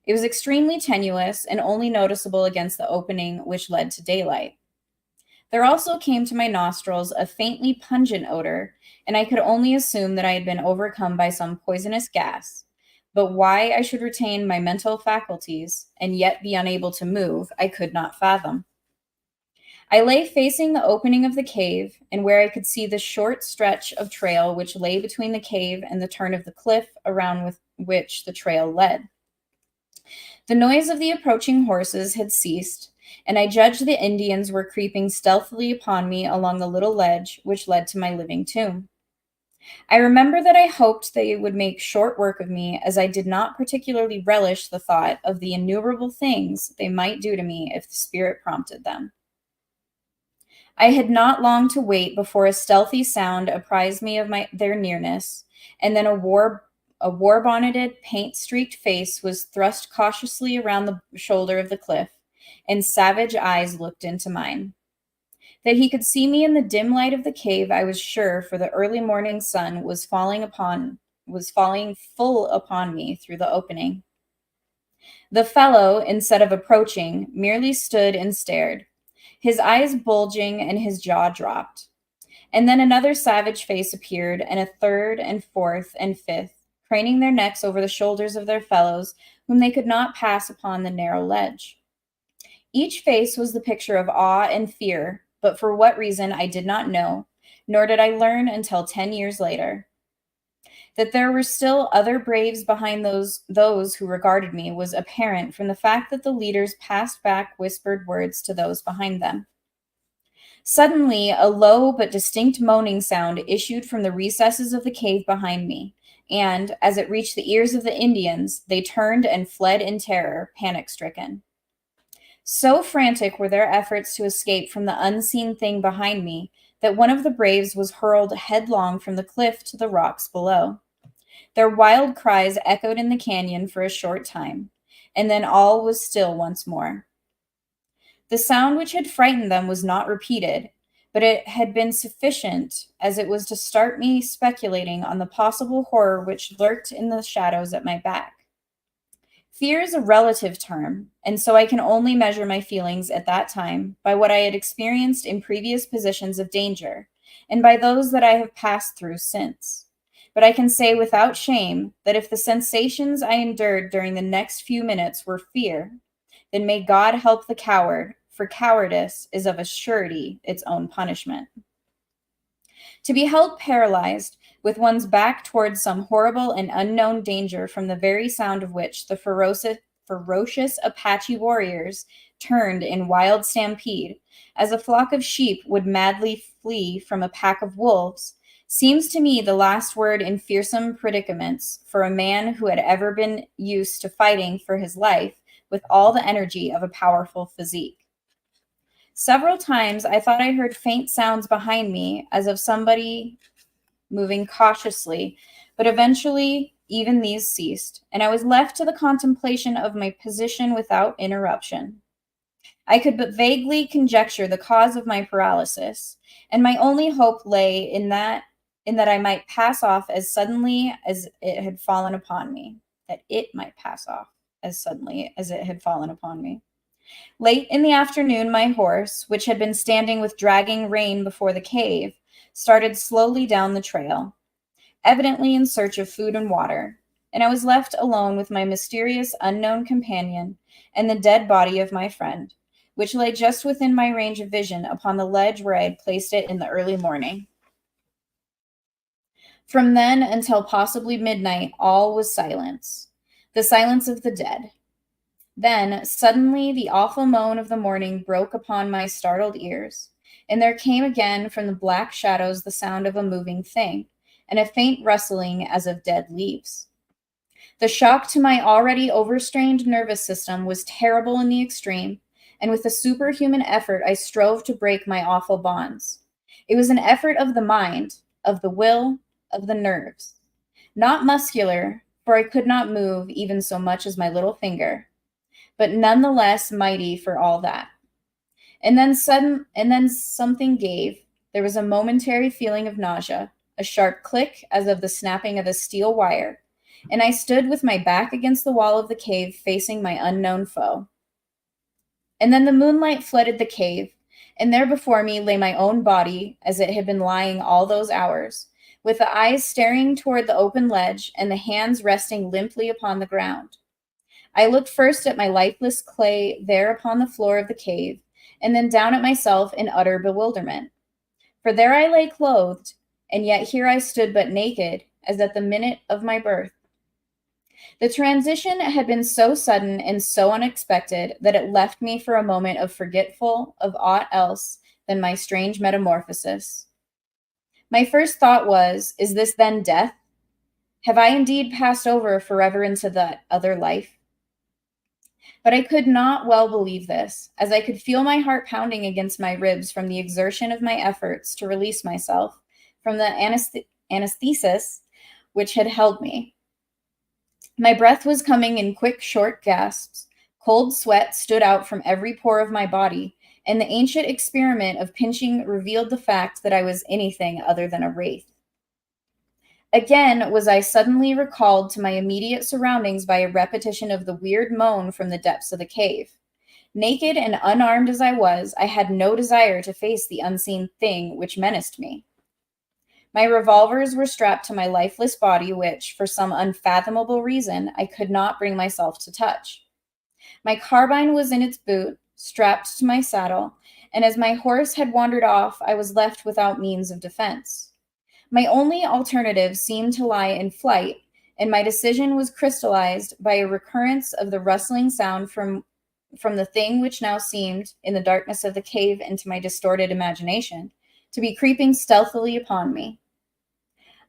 It was extremely tenuous and only noticeable against the opening which led to daylight. There also came to my nostrils a faintly pungent odor, and I could only assume that I had been overcome by some poisonous gas, but why I should retain my mental faculties and yet be unable to move, I could not fathom. I lay facing the opening of the cave, and where I could see the short stretch of trail which lay between the cave and the turn of the cliff around which the trail led. The noise of the approaching horses had ceased, and I judged the Indians were creeping stealthily upon me along the little ledge which led to my living tomb. I remember that I hoped they would make short work of me, as I did not particularly relish the thought of the innumerable things they might do to me if the spirit prompted them. I had not long to wait before a stealthy sound apprised me of their nearness, and then a war-bonneted, paint-streaked face was thrust cautiously around the shoulder of the cliff, and savage eyes looked into mine. That he could see me in the dim light of the cave, I was sure, for the early morning sun was falling full upon me through the opening. The fellow, instead of approaching, merely stood and stared, his eyes bulging and his jaw dropped. And then another savage face appeared, and a third and fourth and fifth, craning their necks over the shoulders of their fellows, whom they could not pass upon the narrow ledge. Each face was the picture of awe and fear, but for what reason I did not know, nor did I learn until 10 years later. That there were still other braves behind those who regarded me was apparent from the fact that the leaders passed back whispered words to those behind them. Suddenly, a low but distinct moaning sound issued from the recesses of the cave behind me, and, as it reached the ears of the Indians, they turned and fled in terror, panic-stricken. So frantic were their efforts to escape from the unseen thing behind me that one of the braves was hurled headlong from the cliff to the rocks below. Their wild cries echoed in the canyon for a short time, and then all was still once more. The sound which had frightened them was not repeated, but it had been sufficient as it was to start me speculating on the possible horror which lurked in the shadows at my back. Fear is a relative term, and so I can only measure my feelings at that time by what I had experienced in previous positions of danger, and by those that I have passed through since. But I can say without shame that if the sensations I endured during the next few minutes were fear, then may God help the coward, for cowardice is of a surety its own punishment. To be held paralyzed, with one's back towards some horrible and unknown danger from the very sound of which the ferocious Apache warriors turned in wild stampede, as a flock of sheep would madly flee from a pack of wolves, seems to me the last word in fearsome predicaments for a man who had ever been used to fighting for his life with all the energy of a powerful physique. Several times I thought I heard faint sounds behind me as of somebody moving cautiously, but eventually even these ceased, and I was left to the contemplation of my position without interruption. I could but vaguely conjecture the cause of my paralysis, and my only hope lay in that I might pass off as suddenly as it had fallen upon me. Late in the afternoon, my horse, which had been standing with dragging rein before the cave, started slowly down the trail, evidently in search of food and water, and I was left alone with my mysterious unknown companion and the dead body of my friend, which lay just within my range of vision upon the ledge where I had placed it in the early morning. From then until possibly midnight, all was silence, the silence of the dead. Then, suddenly, the awful moan of the morning broke upon my startled ears, and there came again from the black shadows the sound of a moving thing, and a faint rustling as of dead leaves. The shock to my already overstrained nervous system was terrible in the extreme, and with a superhuman effort I strove to break my awful bonds. It was an effort of the mind, of the will, of the nerves. Not muscular, for I could not move even so much as my little finger, but none the less mighty for all that. And then something gave. There was a momentary feeling of nausea, a sharp click as of the snapping of a steel wire, and I stood with my back against the wall of the cave facing my unknown foe. And then the moonlight flooded the cave, and there before me lay my own body as it had been lying all those hours, with the eyes staring toward the open ledge and the hands resting limply upon the ground. I looked first at my lifeless clay there upon the floor of the cave, and then down at myself in utter bewilderment. For there I lay clothed, and yet here I stood but naked, as at the minute of my birth. The transition had been so sudden and so unexpected that it left me for a moment of forgetful of aught else than my strange metamorphosis. My first thought was, is this then death? Have I indeed passed over forever into that other life? But I could not well believe this, as I could feel my heart pounding against my ribs from the exertion of my efforts to release myself from the anesthesis which had held me. My breath was coming in quick, short gasps. Cold sweat stood out from every pore of my body, and the ancient experiment of pinching revealed the fact that I was anything other than a wraith. Again was I suddenly recalled to my immediate surroundings by a repetition of the weird moan from the depths of the cave. Naked and unarmed as I was, I had no desire to face the unseen thing which menaced me. My revolvers were strapped to my lifeless body, which, for some unfathomable reason, I could not bring myself to touch. My carbine was in its boot, strapped to my saddle, and as my horse had wandered off, I was left without means of defense. My only alternative seemed to lie in flight, and my decision was crystallized by a recurrence of the rustling sound from the thing which now seemed, in the darkness of the cave and to my distorted imagination, to be creeping stealthily upon me.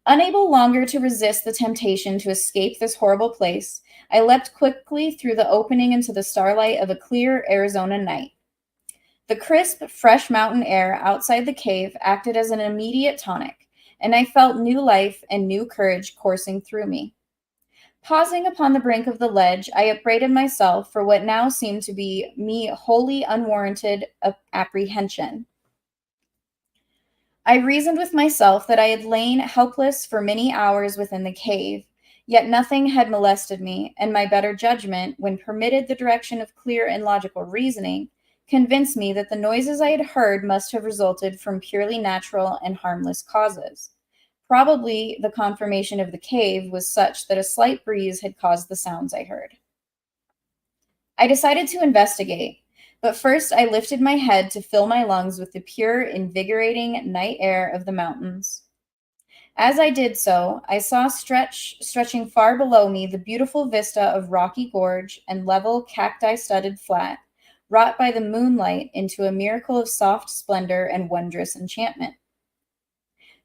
Unable longer to resist the temptation to escape this horrible place, I leapt quickly through the opening into the starlight of a clear Arizona night. The crisp, fresh mountain air outside the cave acted as an immediate tonic, and I felt new life and new courage coursing through me. Pausing upon the brink of the ledge, I upbraided myself for what now seemed to be me wholly unwarranted apprehension. I reasoned with myself that I had lain helpless for many hours within the cave, yet nothing had molested me, and my better judgment, when permitted the direction of clear and logical reasoning, convinced me that the noises I had heard must have resulted from purely natural and harmless causes. Probably the conformation of the cave was such that a slight breeze had caused the sounds I heard. I decided to investigate, but first I lifted my head to fill my lungs with the pure, invigorating night air of the mountains. As I did so, I saw stretching far below me the beautiful vista of rocky gorge and level cacti-studded flat, wrought by the moonlight into a miracle of soft splendor and wondrous enchantment.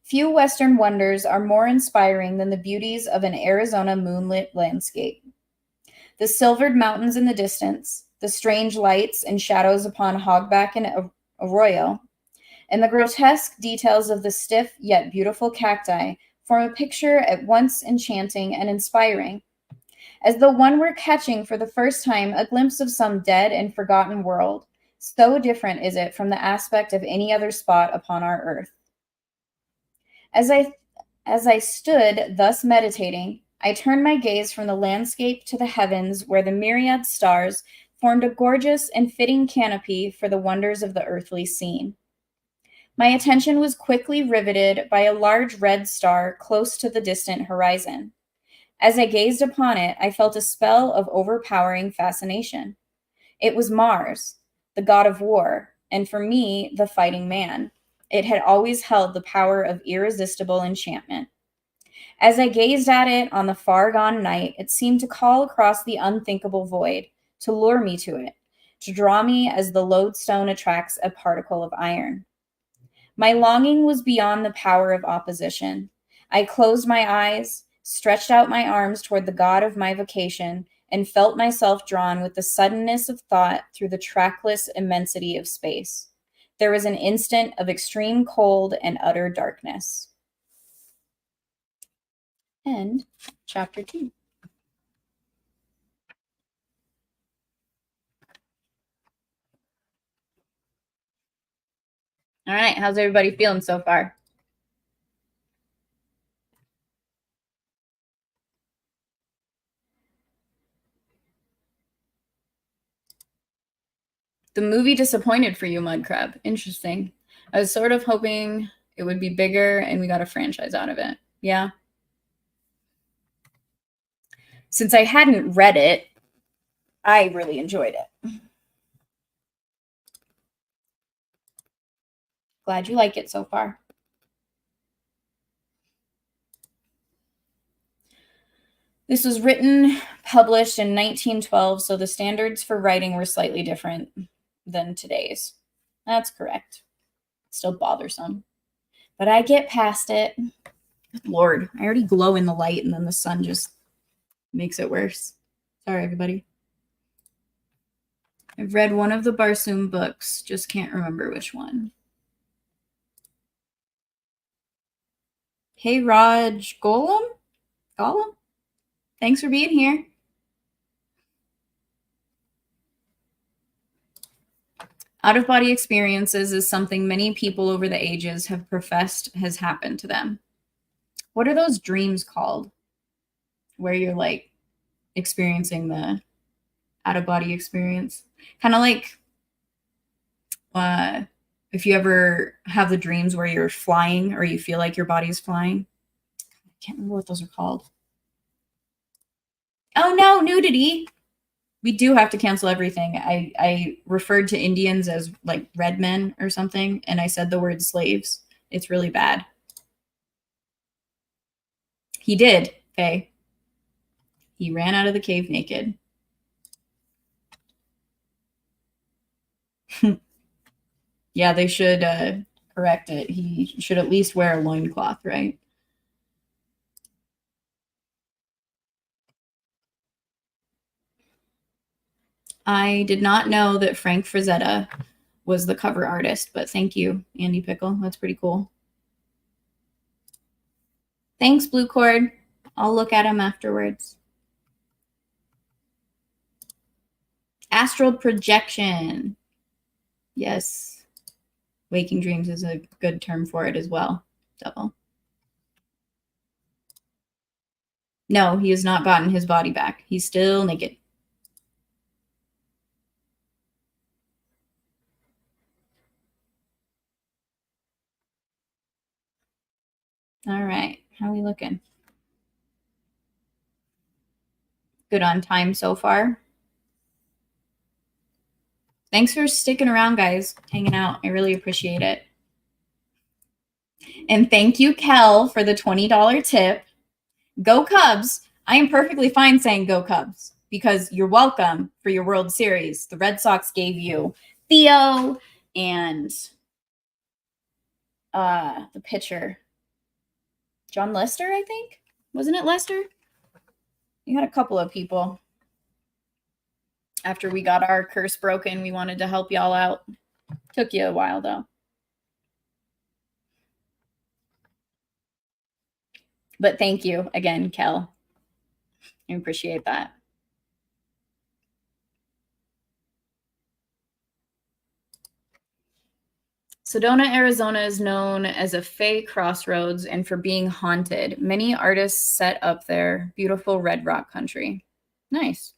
Few Western wonders are more inspiring than the beauties of an Arizona moonlit landscape. The silvered mountains in the distance, the strange lights and shadows upon Hogback and Arroyo, and the grotesque details of the stiff yet beautiful cacti form a picture at once enchanting and inspiring, as though one were catching for the first time a glimpse of some dead and forgotten world. So different is it from the aspect of any other spot upon our earth. As I stood thus meditating, I turned my gaze from the landscape to the heavens, where the myriad stars formed a gorgeous and fitting canopy for the wonders of the earthly scene. My attention was quickly riveted by a large red star close to the distant horizon. As I gazed upon it, I felt a spell of overpowering fascination. It was Mars, the god of war, and for me, the fighting man. It had always held the power of irresistible enchantment. As I gazed at it on the far-gone night, it seemed to call across the unthinkable void, to lure me to it, to draw me as the lodestone attracts a particle of iron. My longing was beyond the power of opposition. I closed my eyes, stretched out my arms toward the god of my vocation, and felt myself drawn with the suddenness of thought through the trackless immensity of space. There was an instant of extreme cold and utter darkness. End chapter 2. All right, how's everybody feeling so far? The movie disappointed for you, Mud Crab. Interesting. I was sort of hoping it would be bigger and we got a franchise out of it. Yeah. Since I hadn't read it, I really enjoyed it. Glad you like it so far. This was written, published in 1912, so the standards for writing were slightly different than today's. That's correct. Still bothersome. But I get past it. Good Lord, I already glow in the light and then the sun just makes it worse. Sorry, everybody. I've read one of the Barsoom books, just can't remember which one. Hey, Raj Golem? Golem? Thanks for being here. Out-of-body experiences is something many people over the ages have professed has happened to them. What are those dreams called? Where you're like experiencing the out-of-body experience? Kind of like if you ever have the dreams where you're flying or you feel like your body's flying. I can't remember what those are called. Oh no, nudity. We do have to cancel everything. I referred to Indians as like red men or something, and I said the word slaves. It's really bad. He did, okay? He ran out of the cave naked. Yeah, they should correct it. He should at least wear a loincloth, right? I did not know that Frank Frazetta was the cover artist, but thank you, Andy Pickle. That's pretty cool. Thanks, Blue Cord. I'll look at him afterwards. Astral projection. Yes. Waking dreams is a good term for it as well. Double. No, he has not gotten his body back. He's still naked. All right. How are we looking? Good on time so far. Thanks for sticking around, guys. Hanging out. I really appreciate it. And thank you, Kel, for the $20 tip. Go Cubs. I am perfectly fine saying go Cubs because you're welcome for your World Series. The Red Sox gave you Theo and the pitcher, John Lester, I think. Wasn't it Lester? You had a couple of people. After we got our curse broken, we wanted to help y'all out. Took you a while, though. But thank you again, Kel. I appreciate that. Sedona, Arizona is known as a fey crossroads and for being haunted. Many artists set up there. Beautiful red rock country. Nice.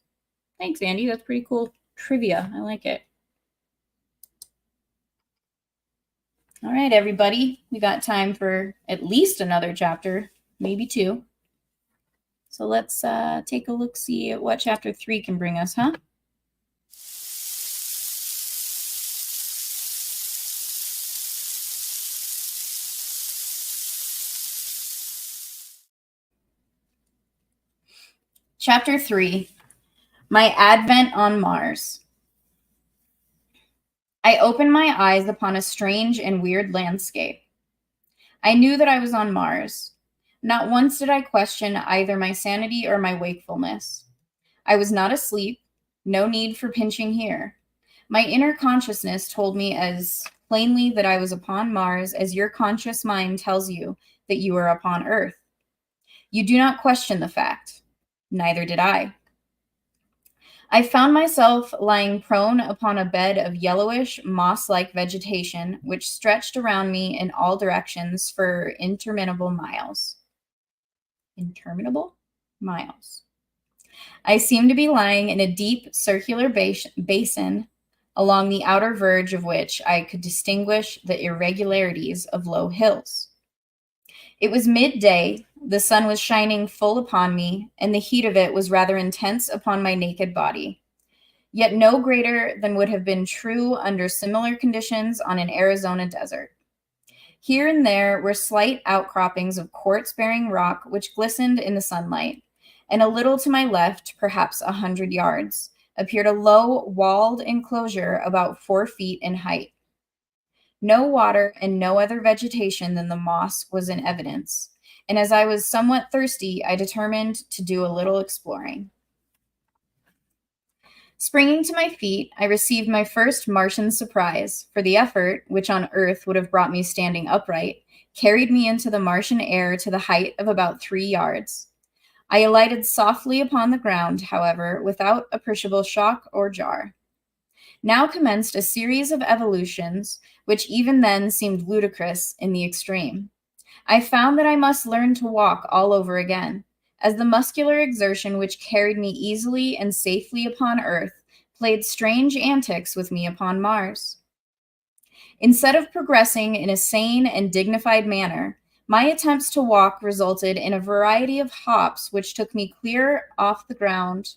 Thanks, Andy. That's pretty cool trivia. I like it. All right, everybody. We got time for at least another chapter, maybe two. So let's take a look, see at what chapter 3 can bring us, huh? Chapter 3, My Advent on Mars. I opened my eyes upon a strange and weird landscape. I knew that I was on Mars. Not once did I question either my sanity or my wakefulness. I was not asleep, no need for pinching here. My inner consciousness told me as plainly that I was upon Mars as your conscious mind tells you that you are upon Earth. You do not question the fact. Neither did I. I found myself lying prone upon a bed of yellowish, moss-like vegetation, which stretched around me in all directions for interminable miles. Interminable miles. I seemed to be lying in a deep circular basin, along the outer verge of which I could distinguish the irregularities of low hills. It was midday, the sun was shining full upon me, and the heat of it was rather intense upon my naked body, yet no greater than would have been true under similar conditions on an Arizona desert. Here and there were slight outcroppings of quartz-bearing rock which glistened in the sunlight, and a little to my left, perhaps 100 yards, appeared a low, walled enclosure about 4 feet in height. No water and no other vegetation than the moss was in evidence, and as I was somewhat thirsty, I determined to do a little exploring. Springing to my feet, I received my first Martian surprise, for the effort, which on Earth would have brought me standing upright, carried me into the Martian air to the height of about 3 yards. I alighted softly upon the ground, however, without appreciable shock or jar. Now commenced a series of evolutions, which even then seemed ludicrous in the extreme. I found that I must learn to walk all over again, as the muscular exertion which carried me easily and safely upon Earth played strange antics with me upon Mars. Instead of progressing in a sane and dignified manner, my attempts to walk resulted in a variety of hops which took me clear of the ground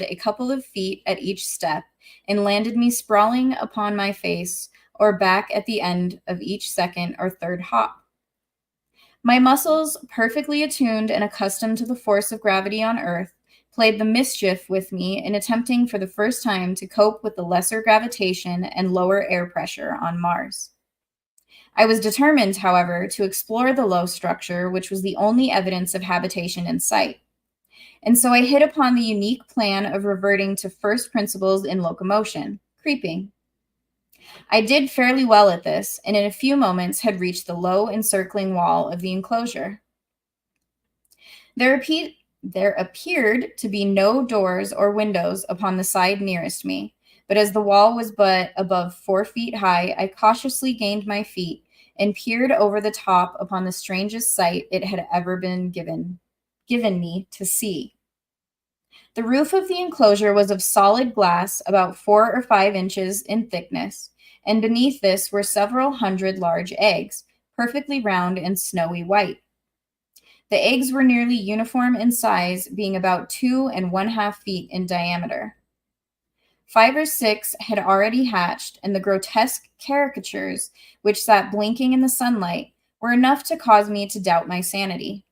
a couple of feet at each step and landed me sprawling upon my face or back at the end of each second or third hop. My muscles, perfectly attuned and accustomed to the force of gravity on Earth, played the mischief with me in attempting for the first time to cope with the lesser gravitation and lower air pressure on Mars. I was determined, however, to explore the low structure, which was the only evidence of habitation in sight. And so I hit upon the unique plan of reverting to first principles in locomotion, creeping. I did fairly well at this, and in a few moments had reached the low encircling wall of the enclosure. There appeared to be no doors or windows upon the side nearest me, but as the wall was but above 4 feet high, I cautiously gained my feet and peered over the top upon the strangest sight it had ever been given me to see. The roof of the enclosure was of solid glass about 4 or 5 inches in thickness, and beneath this were several hundred large eggs, perfectly round and snowy white. The eggs were nearly uniform in size, being about 2½ feet in diameter. 5 or 6 had already hatched, and the grotesque caricatures, which sat blinking in the sunlight, were enough to cause me to doubt my sanity.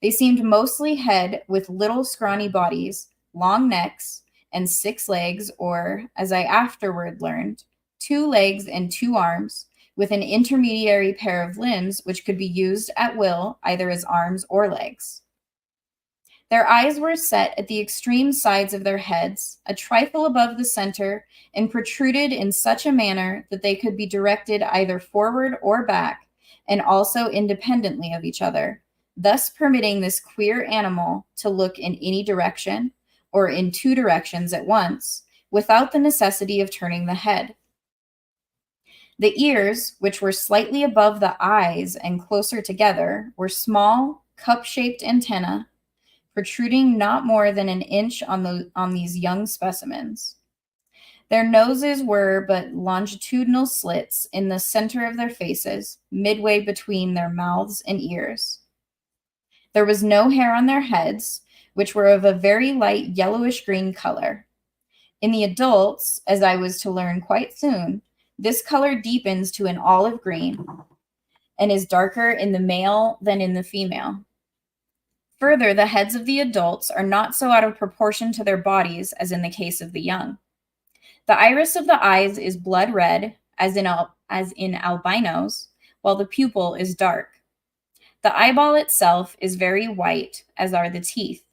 They seemed mostly head with little scrawny bodies, long necks, and 6 legs, or, as I afterward learned, 2 legs and 2 arms, with an intermediary pair of limbs which could be used at will either as arms or legs. Their eyes were set at the extreme sides of their heads, a trifle above the center, and protruded in such a manner that they could be directed either forward or back, and also independently of each other, thus permitting this queer animal to look in any direction, or in 2 directions at once, without the necessity of turning the head. The ears, which were slightly above the eyes and closer together, were small, cup-shaped antennae, protruding not more than an inch on these young specimens. Their noses were but longitudinal slits in the center of their faces, midway between their mouths and ears. There was no hair on their heads, which were of a very light yellowish-green color. In the adults, as I was to learn quite soon, this color deepens to an olive green and is darker in the male than in the female. Further, the heads of the adults are not so out of proportion to their bodies as in the case of the young. The iris of the eyes is blood red, as in albinos, while the pupil is dark. The eyeball itself is very white, as are the teeth.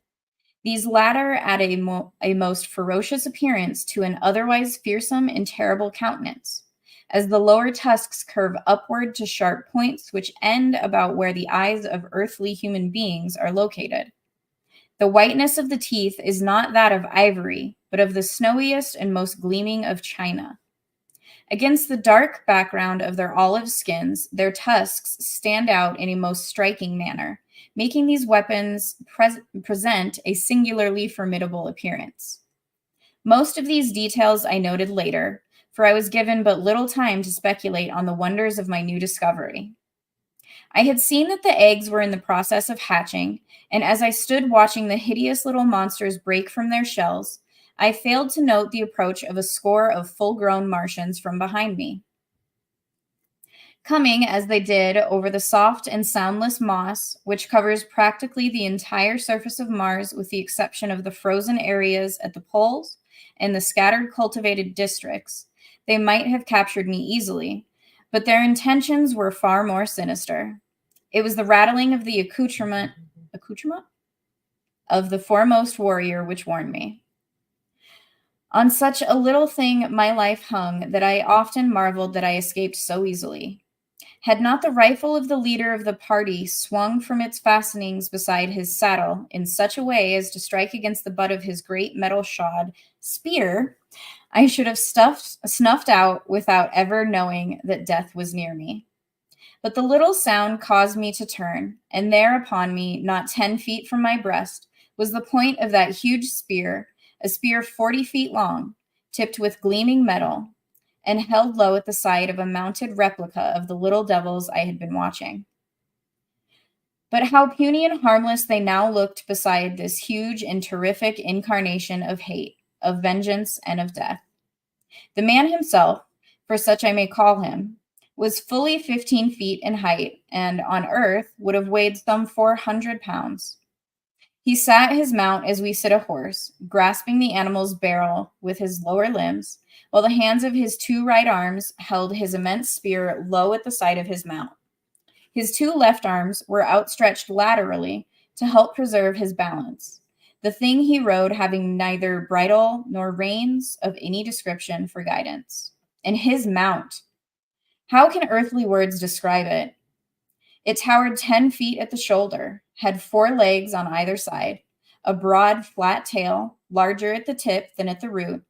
These latter add a most ferocious appearance to an otherwise fearsome and terrible countenance, as the lower tusks curve upward to sharp points which end about where the eyes of earthly human beings are located. The whiteness of the teeth is not that of ivory, but of the snowiest and most gleaming of china. Against the dark background of their olive skins, their tusks stand out in a most striking manner, making these weapons present a singularly formidable appearance. Most of these details I noted later, for I was given but little time to speculate on the wonders of my new discovery. I had seen that the eggs were in the process of hatching, and as I stood watching the hideous little monsters break from their shells, I failed to note the approach of a score of full-grown Martians from behind me. Coming, as they did, over the soft and soundless moss, which covers practically the entire surface of Mars with the exception of the frozen areas at the poles and the scattered cultivated districts, they might have captured me easily, but their intentions were far more sinister. It was the rattling of the accoutrement of the foremost warrior which warned me. On such a little thing my life hung that I often marveled that I escaped so easily. Had not the rifle of the leader of the party swung from its fastenings beside his saddle in such a way as to strike against the butt of his great metal-shod spear, I should have snuffed out without ever knowing that death was near me. But the little sound caused me to turn, and there upon me, not 10 feet from my breast, was the point of that huge spear, a spear 40 feet long, tipped with gleaming metal, and held low at the side of a mounted replica of the little devils I had been watching. But how puny and harmless they now looked beside this huge and terrific incarnation of hate, of vengeance, and of death. The man himself, for such I may call him, was fully 15 feet in height, and on earth would have weighed some 400 pounds. He sat his mount as we sit a horse, grasping the animal's barrel with his lower limbs, while the hands of his 2 right arms held his immense spear low at the side of his mount. His 2 left arms were outstretched laterally to help preserve his balance, the thing he rode having neither bridle nor reins of any description for guidance. And his mount! How can earthly words describe it? It towered 10 feet at the shoulder, had 4 legs on either side, a broad, flat tail, larger at the tip than at the root,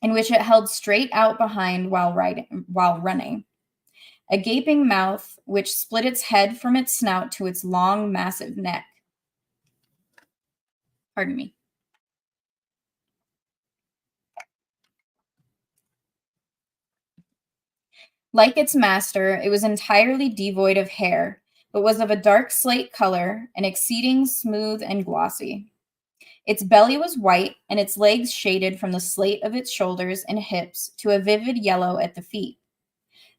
in which it held straight out behind while running, a gaping mouth which split its head from its snout to its long, massive neck. Pardon me. Like its master, it was entirely devoid of hair, but was of a dark slate color and exceeding smooth and glossy. Its belly was white, and its legs shaded from the slate of its shoulders and hips to a vivid yellow at the feet.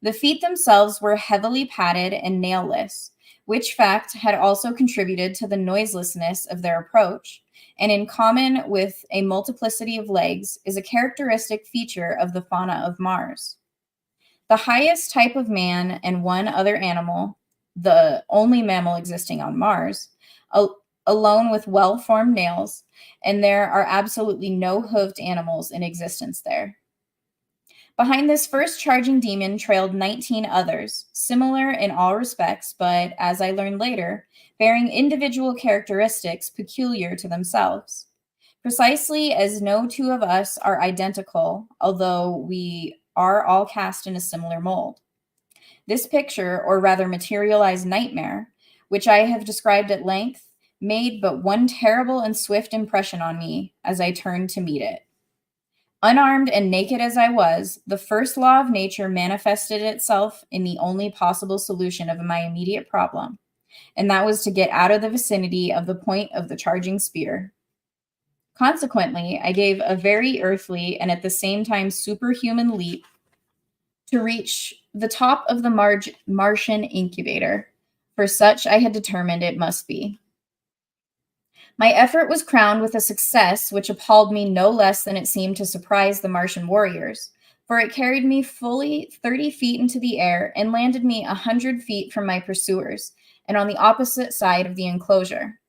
The feet themselves were heavily padded and nailless, which fact had also contributed to the noiselessness of their approach, and in common with a multiplicity of legs, is a characteristic feature of the fauna of Mars. The highest type of man and one other animal, the only mammal existing on Mars, alone with well-formed nails, and there are absolutely no hoofed animals in existence there. Behind this first charging demon trailed 19 others, similar in all respects, but, as I learned later, bearing individual characteristics peculiar to themselves. Precisely as no 2 of us are identical, although we are all cast in a similar mold. This picture, or rather materialized nightmare, which I have described at length, made but one terrible and swift impression on me as I turned to meet it. Unarmed and naked as I was, the first law of nature manifested itself in the only possible solution of my immediate problem, and that was to get out of the vicinity of the point of the charging spear. Consequently, I gave a very earthly and at the same time superhuman leap to reach the top of the Martian incubator, for such I had determined it must be. My effort was crowned with a success which appalled me no less than it seemed to surprise the Martian warriors, for it carried me fully 30 feet into the air and landed me 100 feet from my pursuers and on the opposite side of the enclosure.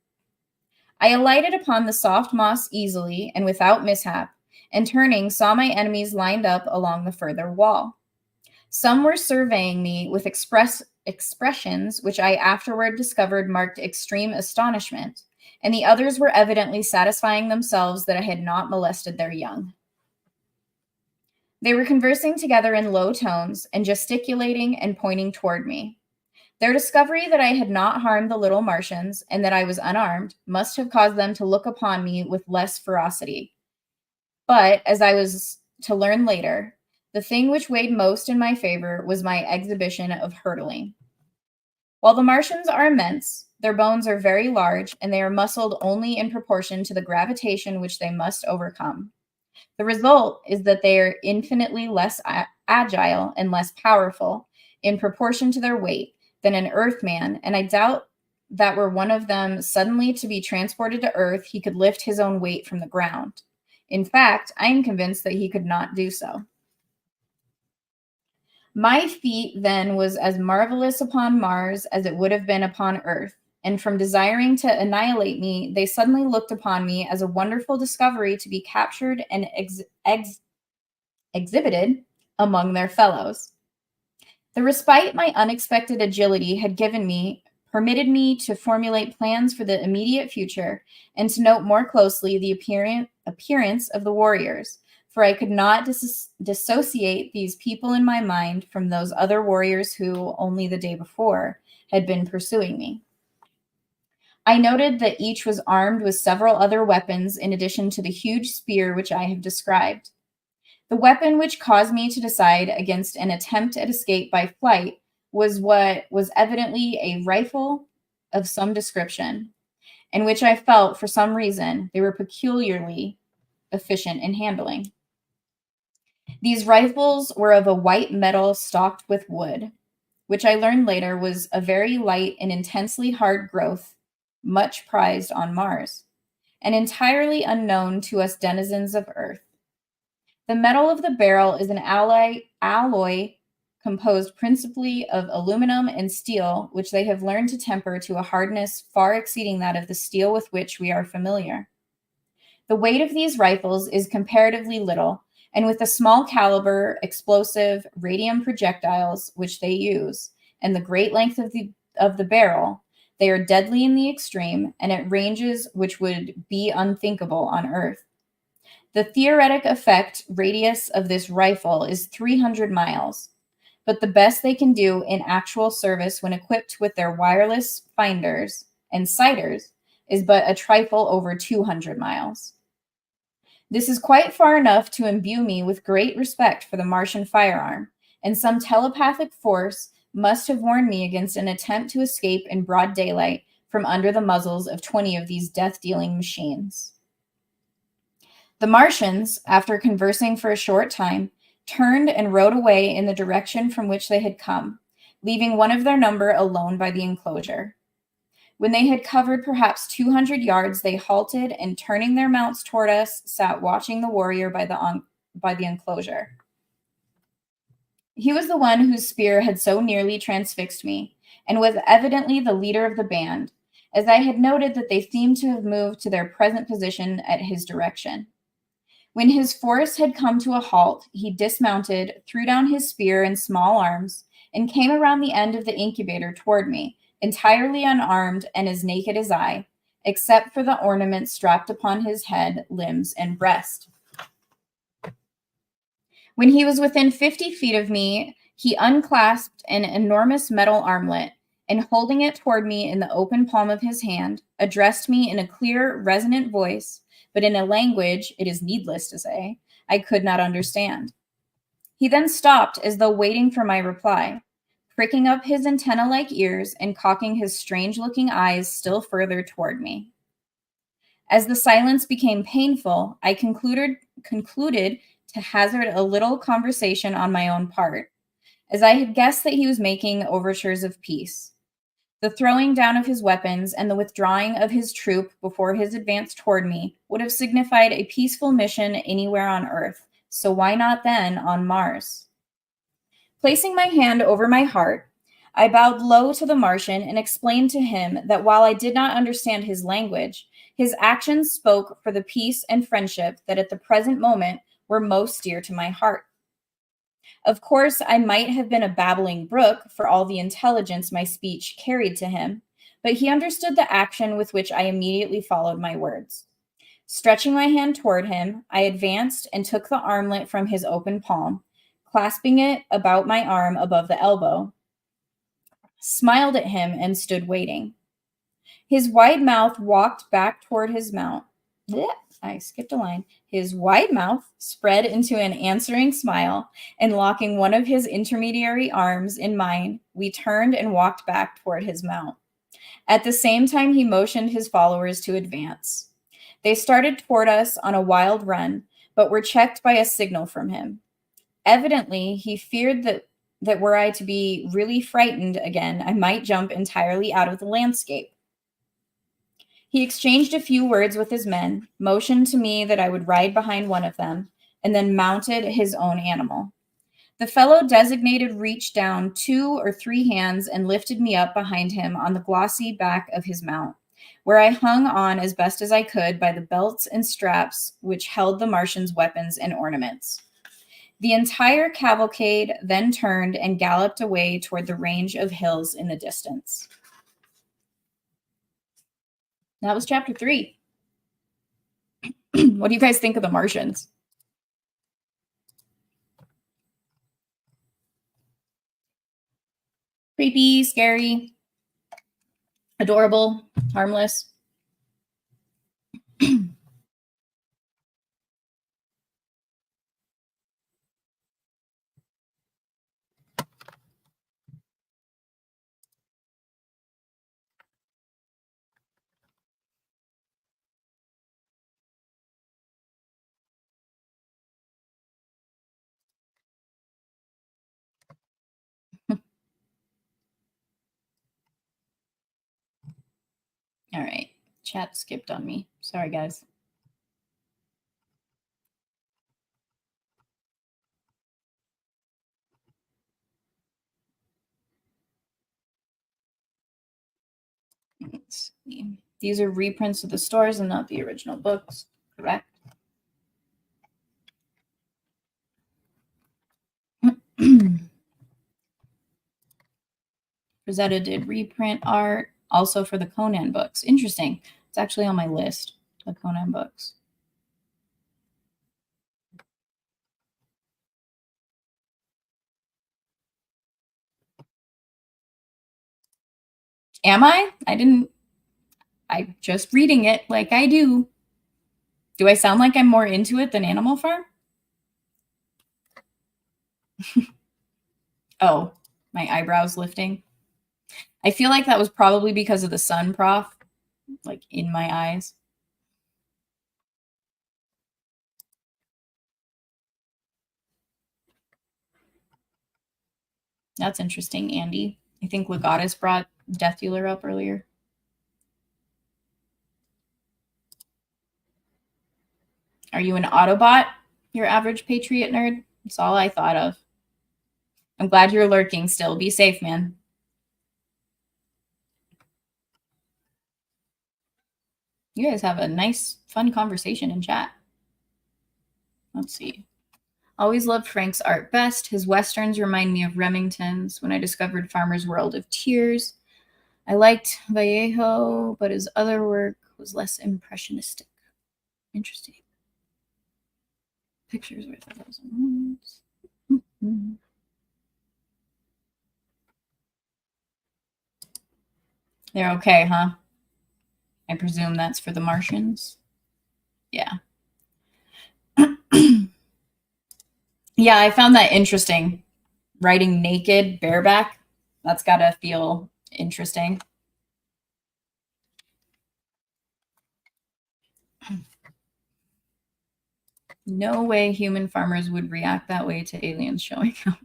I alighted upon the soft moss easily and without mishap, and turning saw my enemies lined up along the further wall. Some were surveying me with expressions which I afterward discovered marked extreme astonishment, and the others were evidently satisfying themselves that I had not molested their young. They were conversing together in low tones and gesticulating and pointing toward me. Their discovery that I had not harmed the little Martians and that I was unarmed must have caused them to look upon me with less ferocity. But as I was to learn later, the thing which weighed most in my favor was my exhibition of hurdling. While the Martians are immense, their bones are very large, and they are muscled only in proportion to the gravitation which they must overcome. The result is that they are infinitely less agile and less powerful in proportion to their weight than an Earthman, and I doubt that were one of them suddenly to be transported to Earth, he could lift his own weight from the ground. In fact, I am convinced that he could not do so. My feat then was as marvelous upon Mars as it would have been upon Earth, and from desiring to annihilate me, they suddenly looked upon me as a wonderful discovery to be captured and exhibited among their fellows. The respite my unexpected agility had given me permitted me to formulate plans for the immediate future and to note more closely the appearance of the warriors, for I could not dissociate these people in my mind from those other warriors who, only the day before, had been pursuing me. I noted that each was armed with several other weapons in addition to the huge spear which I have described. The weapon which caused me to decide against an attempt at escape by flight was what was evidently a rifle of some description, and which I felt, for some reason, they were peculiarly efficient in handling. These rifles were of a white metal stocked with wood, which I learned later was a very light and intensely hard growth, much prized on Mars, and entirely unknown to us denizens of Earth. The metal of the barrel is an alloy composed principally of aluminum and steel, which they have learned to temper to a hardness far exceeding that of the steel with which we are familiar. The weight of these rifles is comparatively little, and with the small caliber, explosive radium projectiles which they use, and the great length of the barrel, they are deadly in the extreme, and at ranges which would be unthinkable on Earth. The theoretic effect radius of this rifle is 300 miles, but the best they can do in actual service when equipped with their wireless finders and sighters is but a trifle over 200 miles. This is quite far enough to imbue me with great respect for the Martian firearm, and some telepathic force must have warned me against an attempt to escape in broad daylight from under the muzzles of 20 of these death-dealing machines. The Martians, after conversing for a short time, turned and rode away in the direction from which they had come, leaving one of their number alone by the enclosure. When they had covered perhaps 200 yards, they halted and, turning their mounts toward us, sat watching the warrior by the enclosure. He was the one whose spear had so nearly transfixed me, and was evidently the leader of the band, as I had noted that they seemed to have moved to their present position at his direction. When his force had come to a halt, he dismounted, threw down his spear and small arms, and came around the end of the incubator toward me, entirely unarmed and as naked as I, except for the ornaments strapped upon his head, limbs, and breast. When he was within 50 feet of me, he unclasped an enormous metal armlet, and holding it toward me in the open palm of his hand, addressed me in a clear, resonant voice, but in a language, it is needless to say, I could not understand. He then stopped as though waiting for my reply, pricking up his antenna-like ears and cocking his strange-looking eyes still further toward me. As the silence became painful, I concluded to hazard a little conversation on my own part, as I had guessed that he was making overtures of peace. The throwing down of his weapons and the withdrawing of his troop before his advance toward me would have signified a peaceful mission anywhere on Earth, so why not then on Mars? Placing my hand over my heart, I bowed low to the Martian and explained to him that while I did not understand his language, his actions spoke for the peace and friendship that at the present moment were most dear to my heart. Of course, I might have been a babbling brook for all the intelligence my speech carried to him, but he understood the action with which I immediately followed my words. Stretching my hand toward him, I advanced and took the armlet from his open palm, clasping it about my arm above the elbow, smiled at him, and stood waiting. His wide mouth walked back toward his mount. Blech. I skipped a line. His wide mouth spread into an answering smile, and locking one of his intermediary arms in mine, we turned and walked back toward his mount. At the same time, he motioned his followers to advance. They started toward us on a wild run, but were checked by a signal from him. Evidently, he feared that were I to be really frightened again, I might jump entirely out of the landscape. He exchanged a few words with his men, motioned to me that I would ride behind one of them, and then mounted his own animal. The fellow designated reached down 2 or 3 hands and lifted me up behind him on the glossy back of his mount, where I hung on as best as I could by the belts and straps which held the Martian's weapons and ornaments. The entire cavalcade then turned and galloped away toward the range of hills in the distance. That was chapter 3. What do you guys think of the Martians? Creepy, scary, adorable, harmless. All right. Chat skipped on me. Sorry, guys. Let's see. These are reprints of the stores and not the original books, correct? Rosetta did reprint art also for the Conan books. Interesting. It's actually on my list, the Conan books. Am I? I'm just reading it like I do. Do I sound like I'm more into it than Animal Farm? Oh, my eyebrows lifting. I feel like that was probably because of the sun, Prof, like in my eyes. That's interesting, Andy. I think Legatus brought Death Dealer up earlier. Are you an Autobot, your average Patriot nerd? That's all I thought of. I'm glad you're lurking still. Be safe, man. You guys have a nice, fun conversation in chat. Let's see. Always loved Frank's art best. His westerns remind me of Remington's. When I discovered Farmer's World of Tears, I liked Vallejo, but his other work was less impressionistic. Interesting. Pictures worth 1,000 words. They're okay, huh? I presume that's for the Martians. Yeah. Yeah, I found that interesting. Riding naked, bareback. That's got to feel interesting. No way human farmers would react that way to aliens showing up.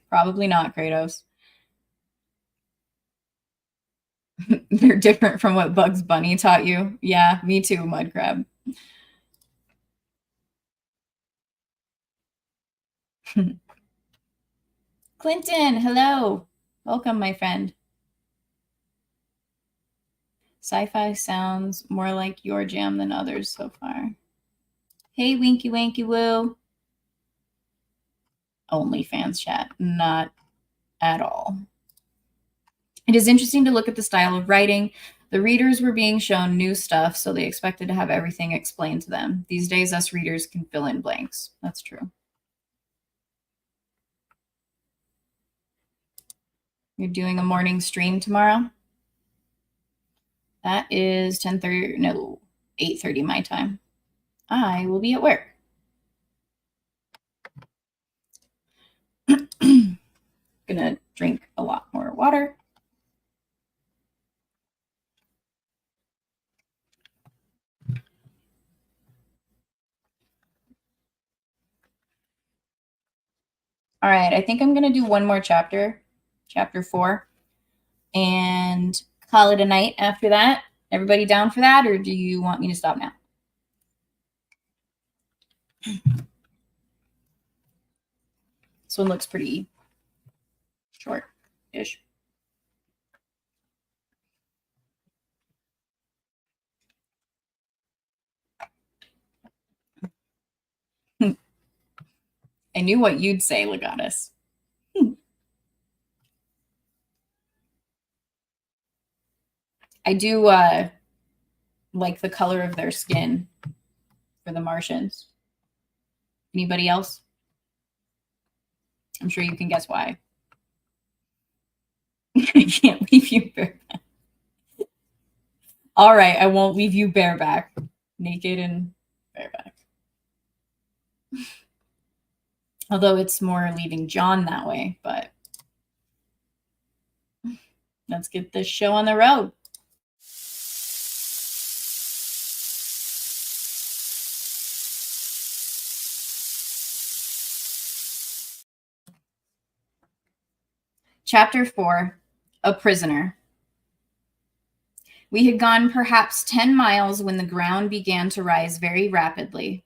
Probably not, Kratos. They're different from what Bugs Bunny taught you. Yeah, me too, Mudcrab. Clinton, hello. Welcome, my friend. Sci-fi sounds more like your jam than others so far. Hey, Winky Wanky Woo. OnlyFans chat. Not at all. It is interesting to look at the style of writing. The readers were being shown new stuff, so they expected to have everything explained to them. These days, us readers can fill in blanks. That's true. You're doing a morning stream tomorrow? That is 10:30, no, 8:30 my time. I will be at work. Gonna drink a lot more water. All right, I think I'm gonna do one more chapter, chapter 4, and call it a night after that. Everybody down for that, or do you want me to stop now? This one looks pretty short-ish. I knew what you'd say, Legatus. I do like the color of their skin for the Martians. Anybody else? I'm sure you can guess why. I can't leave you bareback. All right, I won't leave you bareback. Naked and bareback. Although it's more leaving John that way, but let's get this show on the road. Chapter 4, A Prisoner. We had gone perhaps 10 miles when the ground began to rise very rapidly.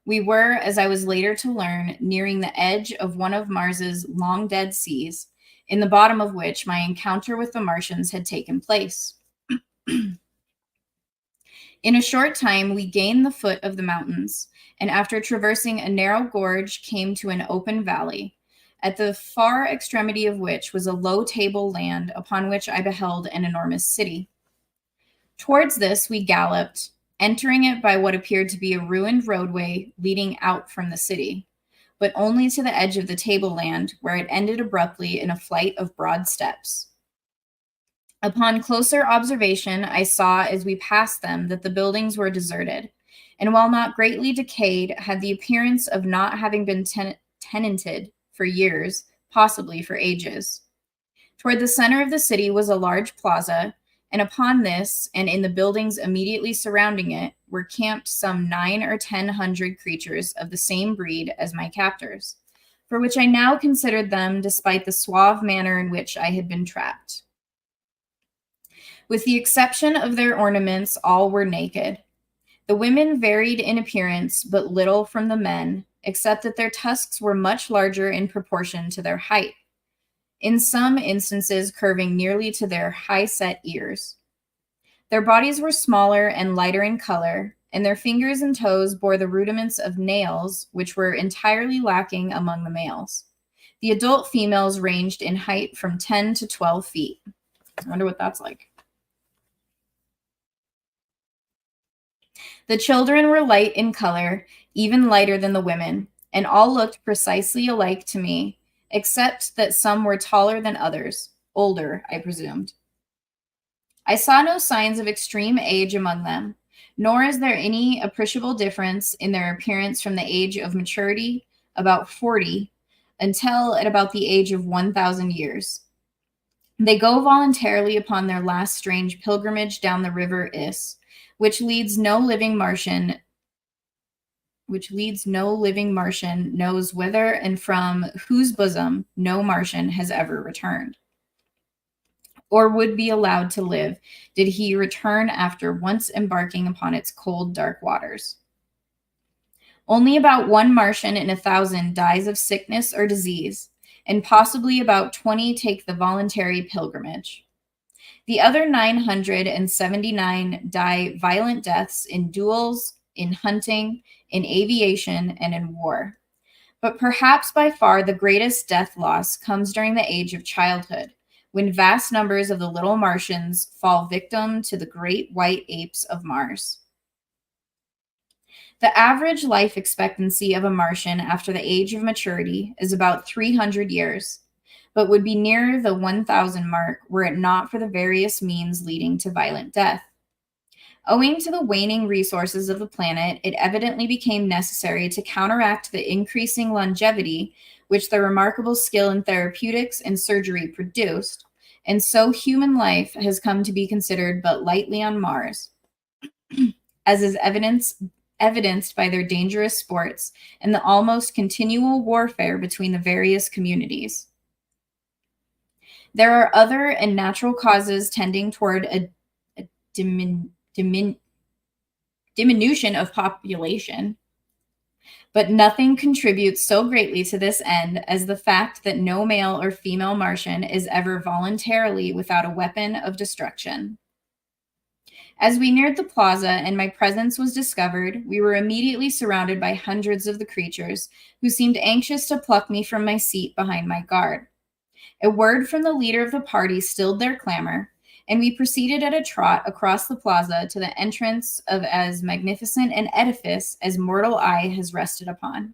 We were, as I was later to learn, nearing the edge of one of Mars's long dead seas, in the bottom of which my encounter with the Martians had taken place. In a short time, we gained the foot of the mountains, and after traversing a narrow gorge, came to an open valley, at the far extremity of which was a low table land upon which I beheld an enormous city. Towards this we galloped, entering it by what appeared to be a ruined roadway leading out from the city, but only to the edge of the tableland, where it ended abruptly in a flight of broad steps. Upon closer observation, I saw as we passed them that the buildings were deserted, and while not greatly decayed, had the appearance of not having been tenanted for years, possibly for ages. Toward the center of the city was a large plaza, and upon this, and in the buildings immediately surrounding it, were camped some 900 or 1,000 creatures of the same breed as my captors, for which I now considered them, despite the suave manner in which I had been trapped. With the exception of their ornaments, all were naked. The women varied in appearance but little from the men, except that their tusks were much larger in proportion to their height, in some instances curving nearly to their high-set ears. Their bodies were smaller and lighter in color, and their fingers and toes bore the rudiments of nails, which were entirely lacking among the males. The adult females ranged in height from 10 to 12 feet. I wonder what that's like. The children were light in color, even lighter than the women, and all looked precisely alike to me, except that some were taller than others, older, I presumed. I saw no signs of extreme age among them, nor is there any appreciable difference in their appearance from the age of maturity, about 40, until at about the age of 1,000 years. They go voluntarily upon their last strange pilgrimage down the river Is, which leads no living Martian knows whither and from whose bosom no Martian has ever returned, or would be allowed to live did he return after once embarking upon its cold, dark waters. Only about 1 Martian in 1,000 dies of sickness or disease, and possibly about 20 take the voluntary pilgrimage. The other 979 die violent deaths in duels, in hunting, in aviation, and in war. But perhaps by far the greatest death loss comes during the age of childhood, when vast numbers of the little Martians fall victim to the great white apes of Mars. The average life expectancy of a Martian after the age of maturity is about 300 years, but would be nearer the 1,000 mark were it not for the various means leading to violent death. Owing to the waning resources of the planet, it evidently became necessary to counteract the increasing longevity which their remarkable skill in therapeutics and surgery produced, and so human life has come to be considered but lightly on Mars, as is evidenced by their dangerous sports and the almost continual warfare between the various communities. There are other and natural causes tending toward a diminution of population, but nothing contributes so greatly to this end as the fact that no male or female Martian is ever voluntarily without a weapon of destruction. As we neared the plaza and my presence was discovered, we were immediately surrounded by hundreds of the creatures who seemed anxious to pluck me from my seat behind my guard. A word from the leader of the party stilled their clamor, and we proceeded at a trot across the plaza to the entrance of as magnificent an edifice as mortal eye has rested upon.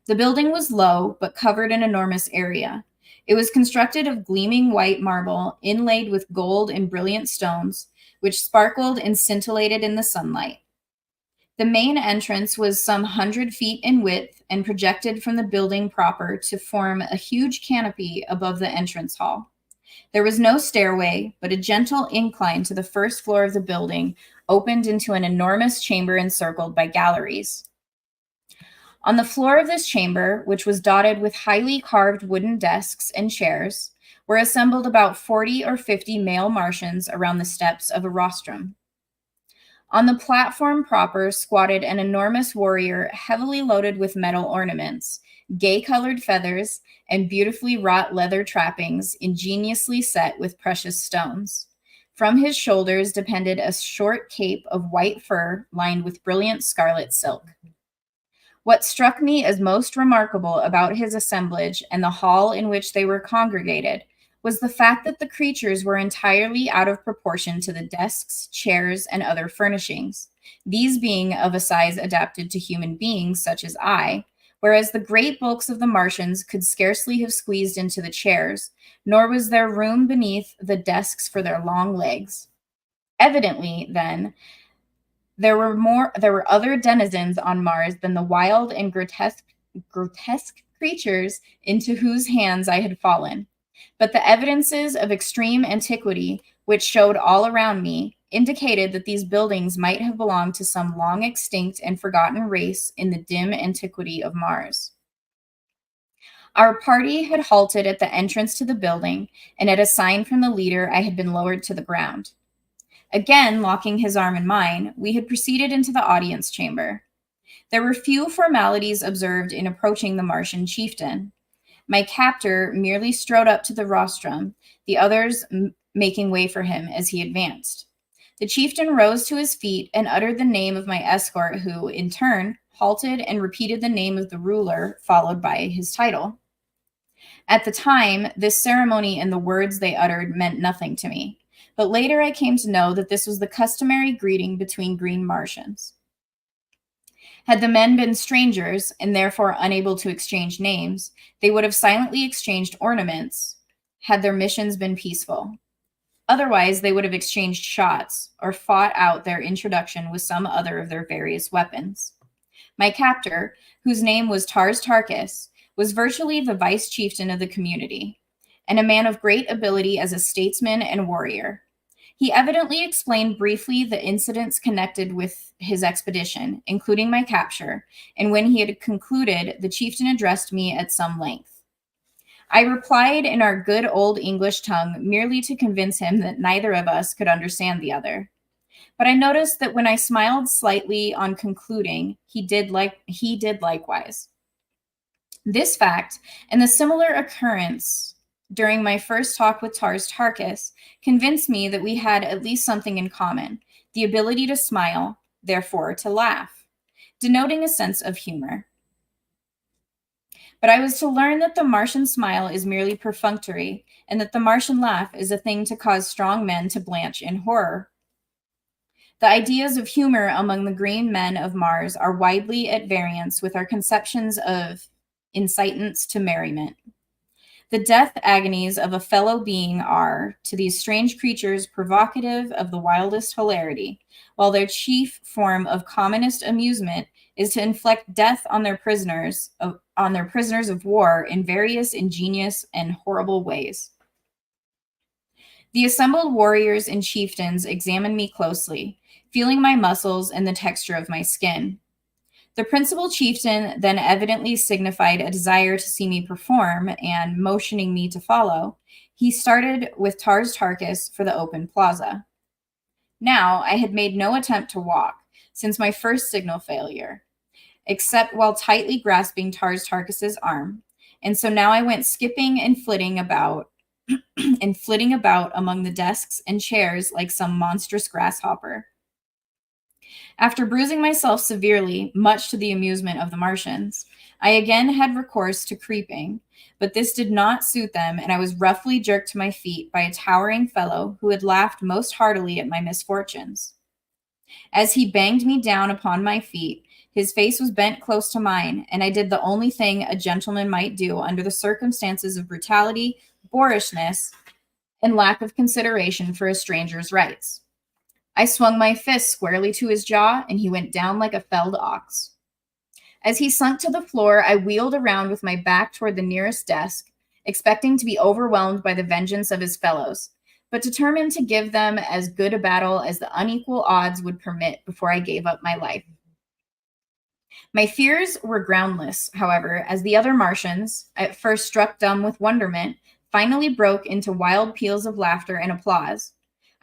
The building was low, but covered an enormous area. It was constructed of gleaming white marble, inlaid with gold and brilliant stones, which sparkled and scintillated in the sunlight. The main entrance was some 100 feet in width and projected from the building proper to form a huge canopy above the entrance hall. There was no stairway, but a gentle incline to the first floor of the building opened into an enormous chamber encircled by galleries. On the floor of this chamber, which was dotted with highly carved wooden desks and chairs, were assembled about 40 or 50 male Martians around the steps of a rostrum. On the platform proper squatted an enormous warrior heavily loaded with metal ornaments, gay-colored feathers, and beautifully wrought leather trappings ingeniously set with precious stones. From his shoulders depended a short cape of white fur lined with brilliant scarlet silk. What struck me as most remarkable about his assemblage and the hall in which they were congregated was the fact that the creatures were entirely out of proportion to the desks, chairs, and other furnishings, these being of a size adapted to human beings such as I, whereas the great bulks of the Martians could scarcely have squeezed into the chairs, nor was there room beneath the desks for their long legs. Evidently, then, there were other denizens on Mars than the wild and grotesque creatures into whose hands I had fallen. But the evidences of extreme antiquity, which showed all around me, indicated that these buildings might have belonged to some long extinct and forgotten race in the dim antiquity of Mars. Our party had halted at the entrance to the building, and at a sign from the leader, I had been lowered to the ground. Again, locking his arm in mine, we had proceeded into the audience chamber. There were few formalities observed in approaching the Martian chieftain. My captor merely strode up to the rostrum, the others making way for him as he advanced. The chieftain rose to his feet and uttered the name of my escort, who, in turn, halted and repeated the name of the ruler, followed by his title. At the time, this ceremony and the words they uttered meant nothing to me, but later I came to know that this was the customary greeting between green Martians. Had the men been strangers, and therefore unable to exchange names, they would have silently exchanged ornaments, had their missions been peaceful. Otherwise, they would have exchanged shots, or fought out their introduction with some other of their various weapons. My captor, whose name was Tars Tarkas, was virtually the vice chieftain of the community, and a man of great ability as a statesman and warrior. He evidently explained briefly the incidents connected with his expedition, including my capture, and when he had concluded, the chieftain addressed me at some length. I replied in our good old English tongue merely to convince him that neither of us could understand the other. But I noticed that when I smiled slightly on concluding, he did likewise. This fact, and the similar occurrence during my first talk with Tars Tarkas, convinced me that we had at least something in common, the ability to smile, therefore to laugh, denoting a sense of humor. But I was to learn that the Martian smile is merely perfunctory, and that the Martian laugh is a thing to cause strong men to blanch in horror. The ideas of humor among the green men of Mars are widely at variance with our conceptions of incitants to merriment. The death agonies of a fellow being are, to these strange creatures, provocative of the wildest hilarity, while their chief form of commonest amusement is to inflict death on their prisoners of war in various ingenious and horrible ways. The assembled warriors and chieftains examined me closely, feeling my muscles and the texture of my skin. The principal chieftain then evidently signified a desire to see me perform, and motioning me to follow, he started with Tars Tarkas for the open plaza. Now I had made no attempt to walk since my first signal failure, except while tightly grasping Tars Tarkas's arm, and so now I went skipping and flitting about among the desks and chairs like some monstrous grasshopper. After bruising myself severely, much to the amusement of the Martians, I again had recourse to creeping, but this did not suit them, and I was roughly jerked to my feet by a towering fellow who had laughed most heartily at my misfortunes. As he banged me down upon my feet, his face was bent close to mine, and I did the only thing a gentleman might do under the circumstances of brutality, boorishness, and lack of consideration for a stranger's rights. I swung my fist squarely to his jaw, and he went down like a felled ox. As he sunk to the floor, I wheeled around with my back toward the nearest desk, expecting to be overwhelmed by the vengeance of his fellows, but determined to give them as good a battle as the unequal odds would permit before I gave up my life. My fears were groundless, however, as the other Martians, at first struck dumb with wonderment, finally broke into wild peals of laughter and applause.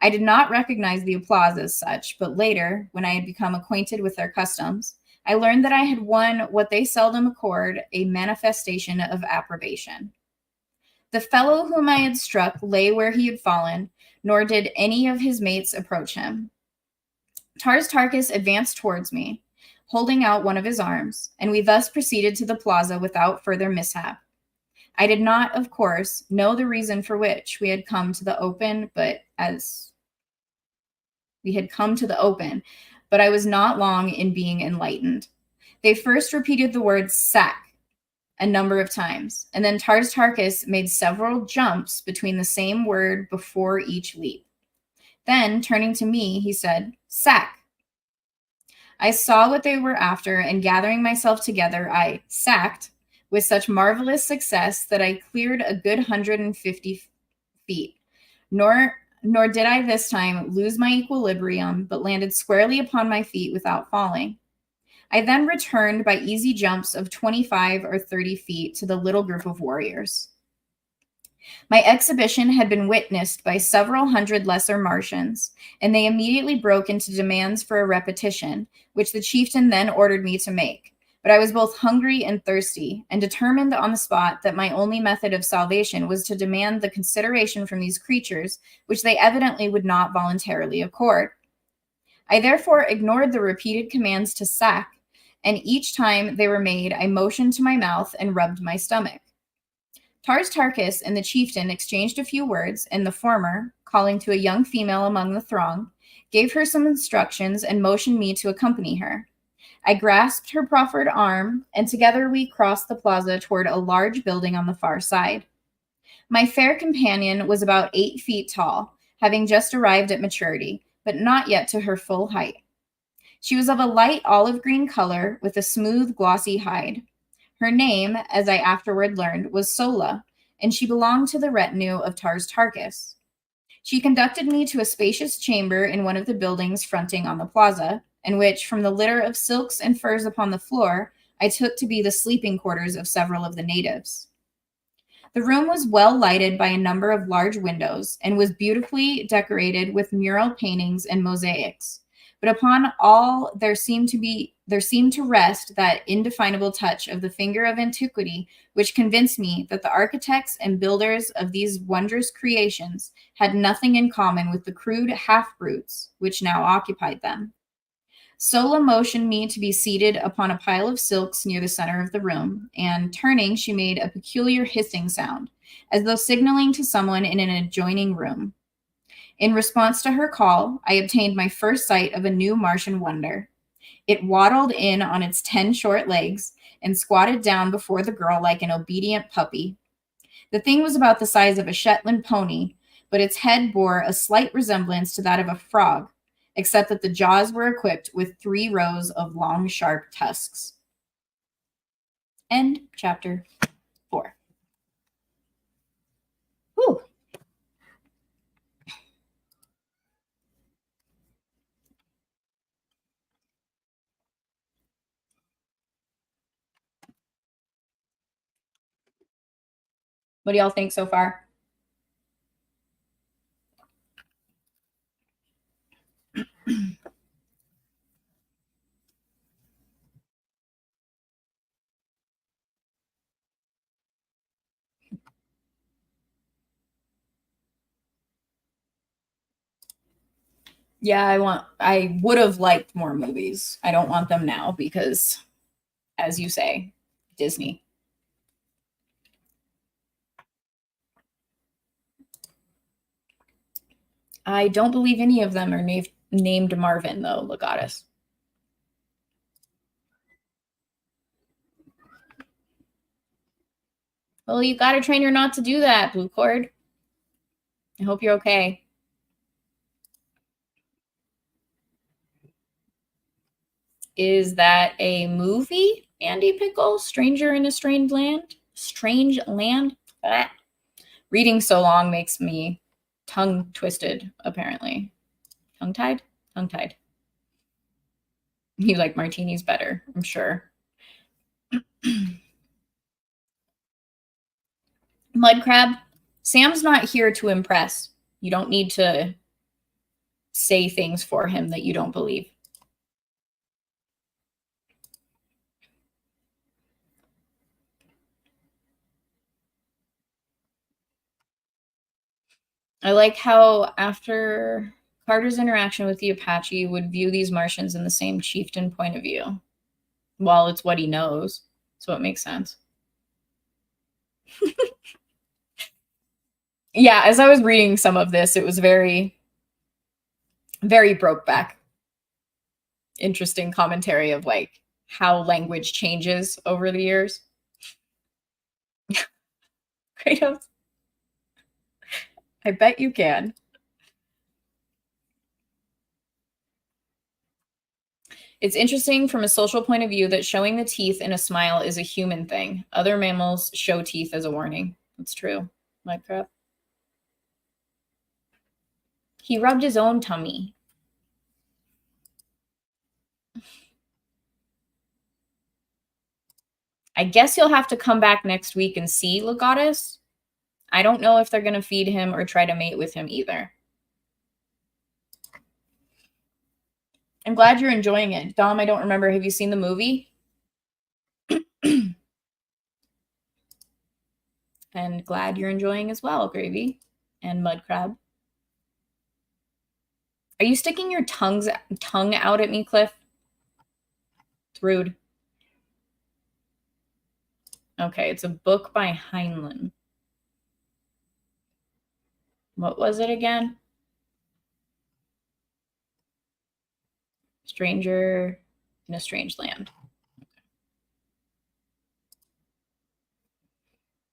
I did not recognize the applause as such, but later, when I had become acquainted with their customs, I learned that I had won what they seldom accord, a manifestation of approbation. The fellow whom I had struck lay where he had fallen, nor did any of his mates approach him. Tars Tarkas advanced towards me, holding out one of his arms, and we thus proceeded to the plaza without further mishap. I did not, of course, know the reason for which we had come to the open, but I was not long in being enlightened. They first repeated the word sack a number of times, and then Tars Tarkas made several jumps between the same word before each leap. Then, turning to me, he said, sack. I saw what they were after, and gathering myself together, I sacked with such marvelous success that I cleared a good 150 feet. Nor did I this time lose my equilibrium, but landed squarely upon my feet without falling. I then returned by easy jumps of 25 or 30 feet to the little group of warriors. My exhibition had been witnessed by several hundred lesser Martians, and they immediately broke into demands for a repetition, which the chieftain then ordered me to make. But I was both hungry and thirsty, and determined on the spot that my only method of salvation was to demand the consideration from these creatures, which they evidently would not voluntarily accord. I therefore ignored the repeated commands to sack, and each time they were made, I motioned to my mouth and rubbed my stomach. Tars Tarkas and the chieftain exchanged a few words, and the former, calling to a young female among the throng, gave her some instructions and motioned me to accompany her. I grasped her proffered arm, and together we crossed the plaza toward a large building on the far side. My fair companion was about 8 feet tall, having just arrived at maturity, but not yet to her full height. She was of a light olive green color with a smooth, glossy hide. Her name, as I afterward learned, was Sola, and she belonged to the retinue of Tars Tarkas. She conducted me to a spacious chamber in one of the buildings fronting on the plaza, and which, from the litter of silks and furs upon the floor, I took to be the sleeping quarters of several of the natives. The room was well lighted by a number of large windows, and was beautifully decorated with mural paintings and mosaics. But upon all there seemed to rest that indefinable touch of the finger of antiquity, which convinced me that the architects and builders of these wondrous creations had nothing in common with the crude half-brutes which now occupied them. Sola motioned me to be seated upon a pile of silks near the center of the room, and turning, she made a peculiar hissing sound, as though signaling to someone in an adjoining room. In response to her call, I obtained my first sight of a new Martian wonder. It waddled in on its 10 short legs and squatted down before the girl like an obedient puppy. The thing was about the size of a Shetland pony, but its head bore a slight resemblance to that of a frog, except that the jaws were equipped with 3 rows of long, sharp tusks. End chapter 4. Whew. What do y'all think so far? Yeah, I would have liked more movies. I don't want them now because, as you say, Disney. I don't believe any of them are named Marvin, though, Legatus. Well, you got to train her not to do that, Blue Cord. I hope you're okay. Is that a movie, Andy Pickle? Stranger in a Strange Land? Strange Land? Ah. Reading so long makes me tongue twisted, apparently. Tongue-tied? Tongue-tied. You like martinis better, I'm sure. Mud Crab, Sam's not here to impress. You don't need to say things for him that you don't believe. I like how after Carter's interaction with the Apache would view these Martians in the same chieftain point of view. Well, it's what he knows, so it makes sense. Yeah, as I was reading some of this, it was very, very Brokeback. Interesting commentary of like how language changes over the years. Kratos. I bet you can. It's interesting from a social point of view that showing the teeth in a smile is a human thing. Other mammals show teeth as a warning. That's true. Minecraft. He rubbed his own tummy. I guess you'll have to come back next week and see Legatus. I don't know if they're going to feed him or try to mate with him either. I'm glad you're enjoying it. Dom, I don't remember. Have you seen the movie? And glad you're enjoying as well, Gravy and Mud Crab. Are you sticking your tongue out at me, Cliff? It's rude. Okay, it's a book by Heinlein. What was it again? Stranger in a Strange Land.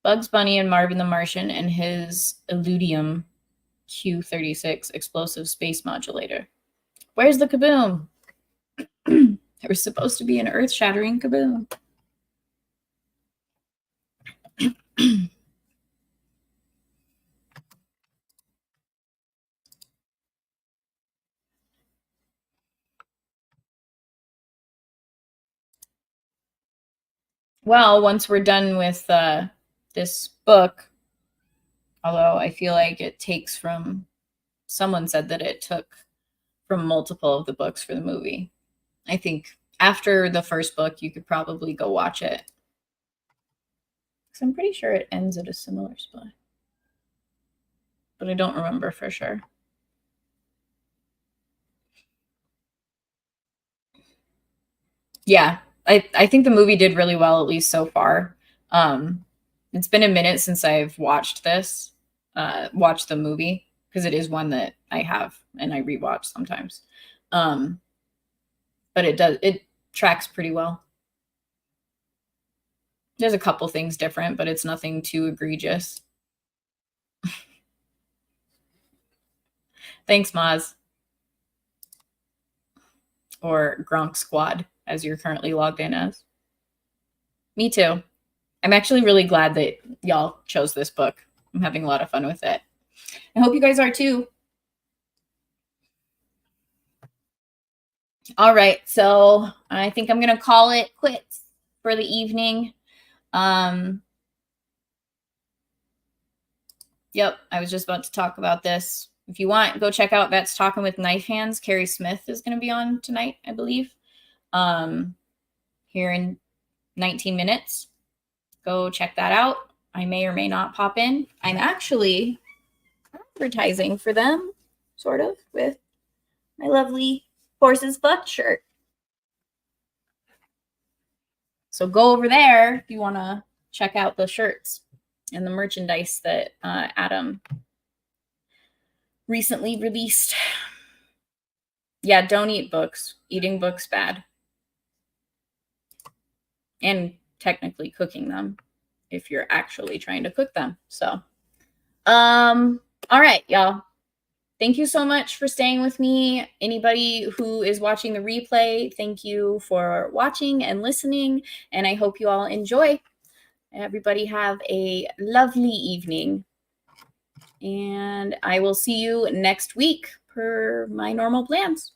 Bugs Bunny and Marvin the Martian and his Illudium Q-36 explosive space modulator. Where's the kaboom? There was supposed to be an earth-shattering kaboom. Well, once we're done with this book, although I feel like it takes from, someone said that it took from multiple of the books for the movie. I think after the first book, you could probably go watch it. Because I'm pretty sure it ends at a similar spot. But I don't remember for sure. Yeah, I think the movie did really well, at least so far. It's been a minute since I've watched watched the movie, because it is one that I have and I rewatch sometimes. But it tracks pretty well. There's a couple things different, but it's nothing too egregious. Thanks, Maz. Or Gronk Squad, as you're currently logged in as. Me too. I'm actually really glad that y'all chose this book. I'm having a lot of fun with it. I hope you guys are too. All right, so I think I'm going to call it quits for the evening. Yep, I was just about to talk about this. If you want, go check out That's Talking with Knife Hands. Carrie Smith is going to be on tonight, I believe, here in 19 minutes. Go check that out. I may or may not pop in. I'm actually advertising for them, sort of, with my lovely Horses Butt shirt. So go over there if you want to check out the shirts and the merchandise that Adam recently released. Yeah, don't eat books. Eating books bad. And technically cooking them if you're actually trying to cook them. So, all right, y'all. Thank you so much for staying with me. Anybody who is watching the replay, thank you for watching and listening, and I hope you all enjoy. Everybody have a lovely evening, and I will see you next week per my normal plans.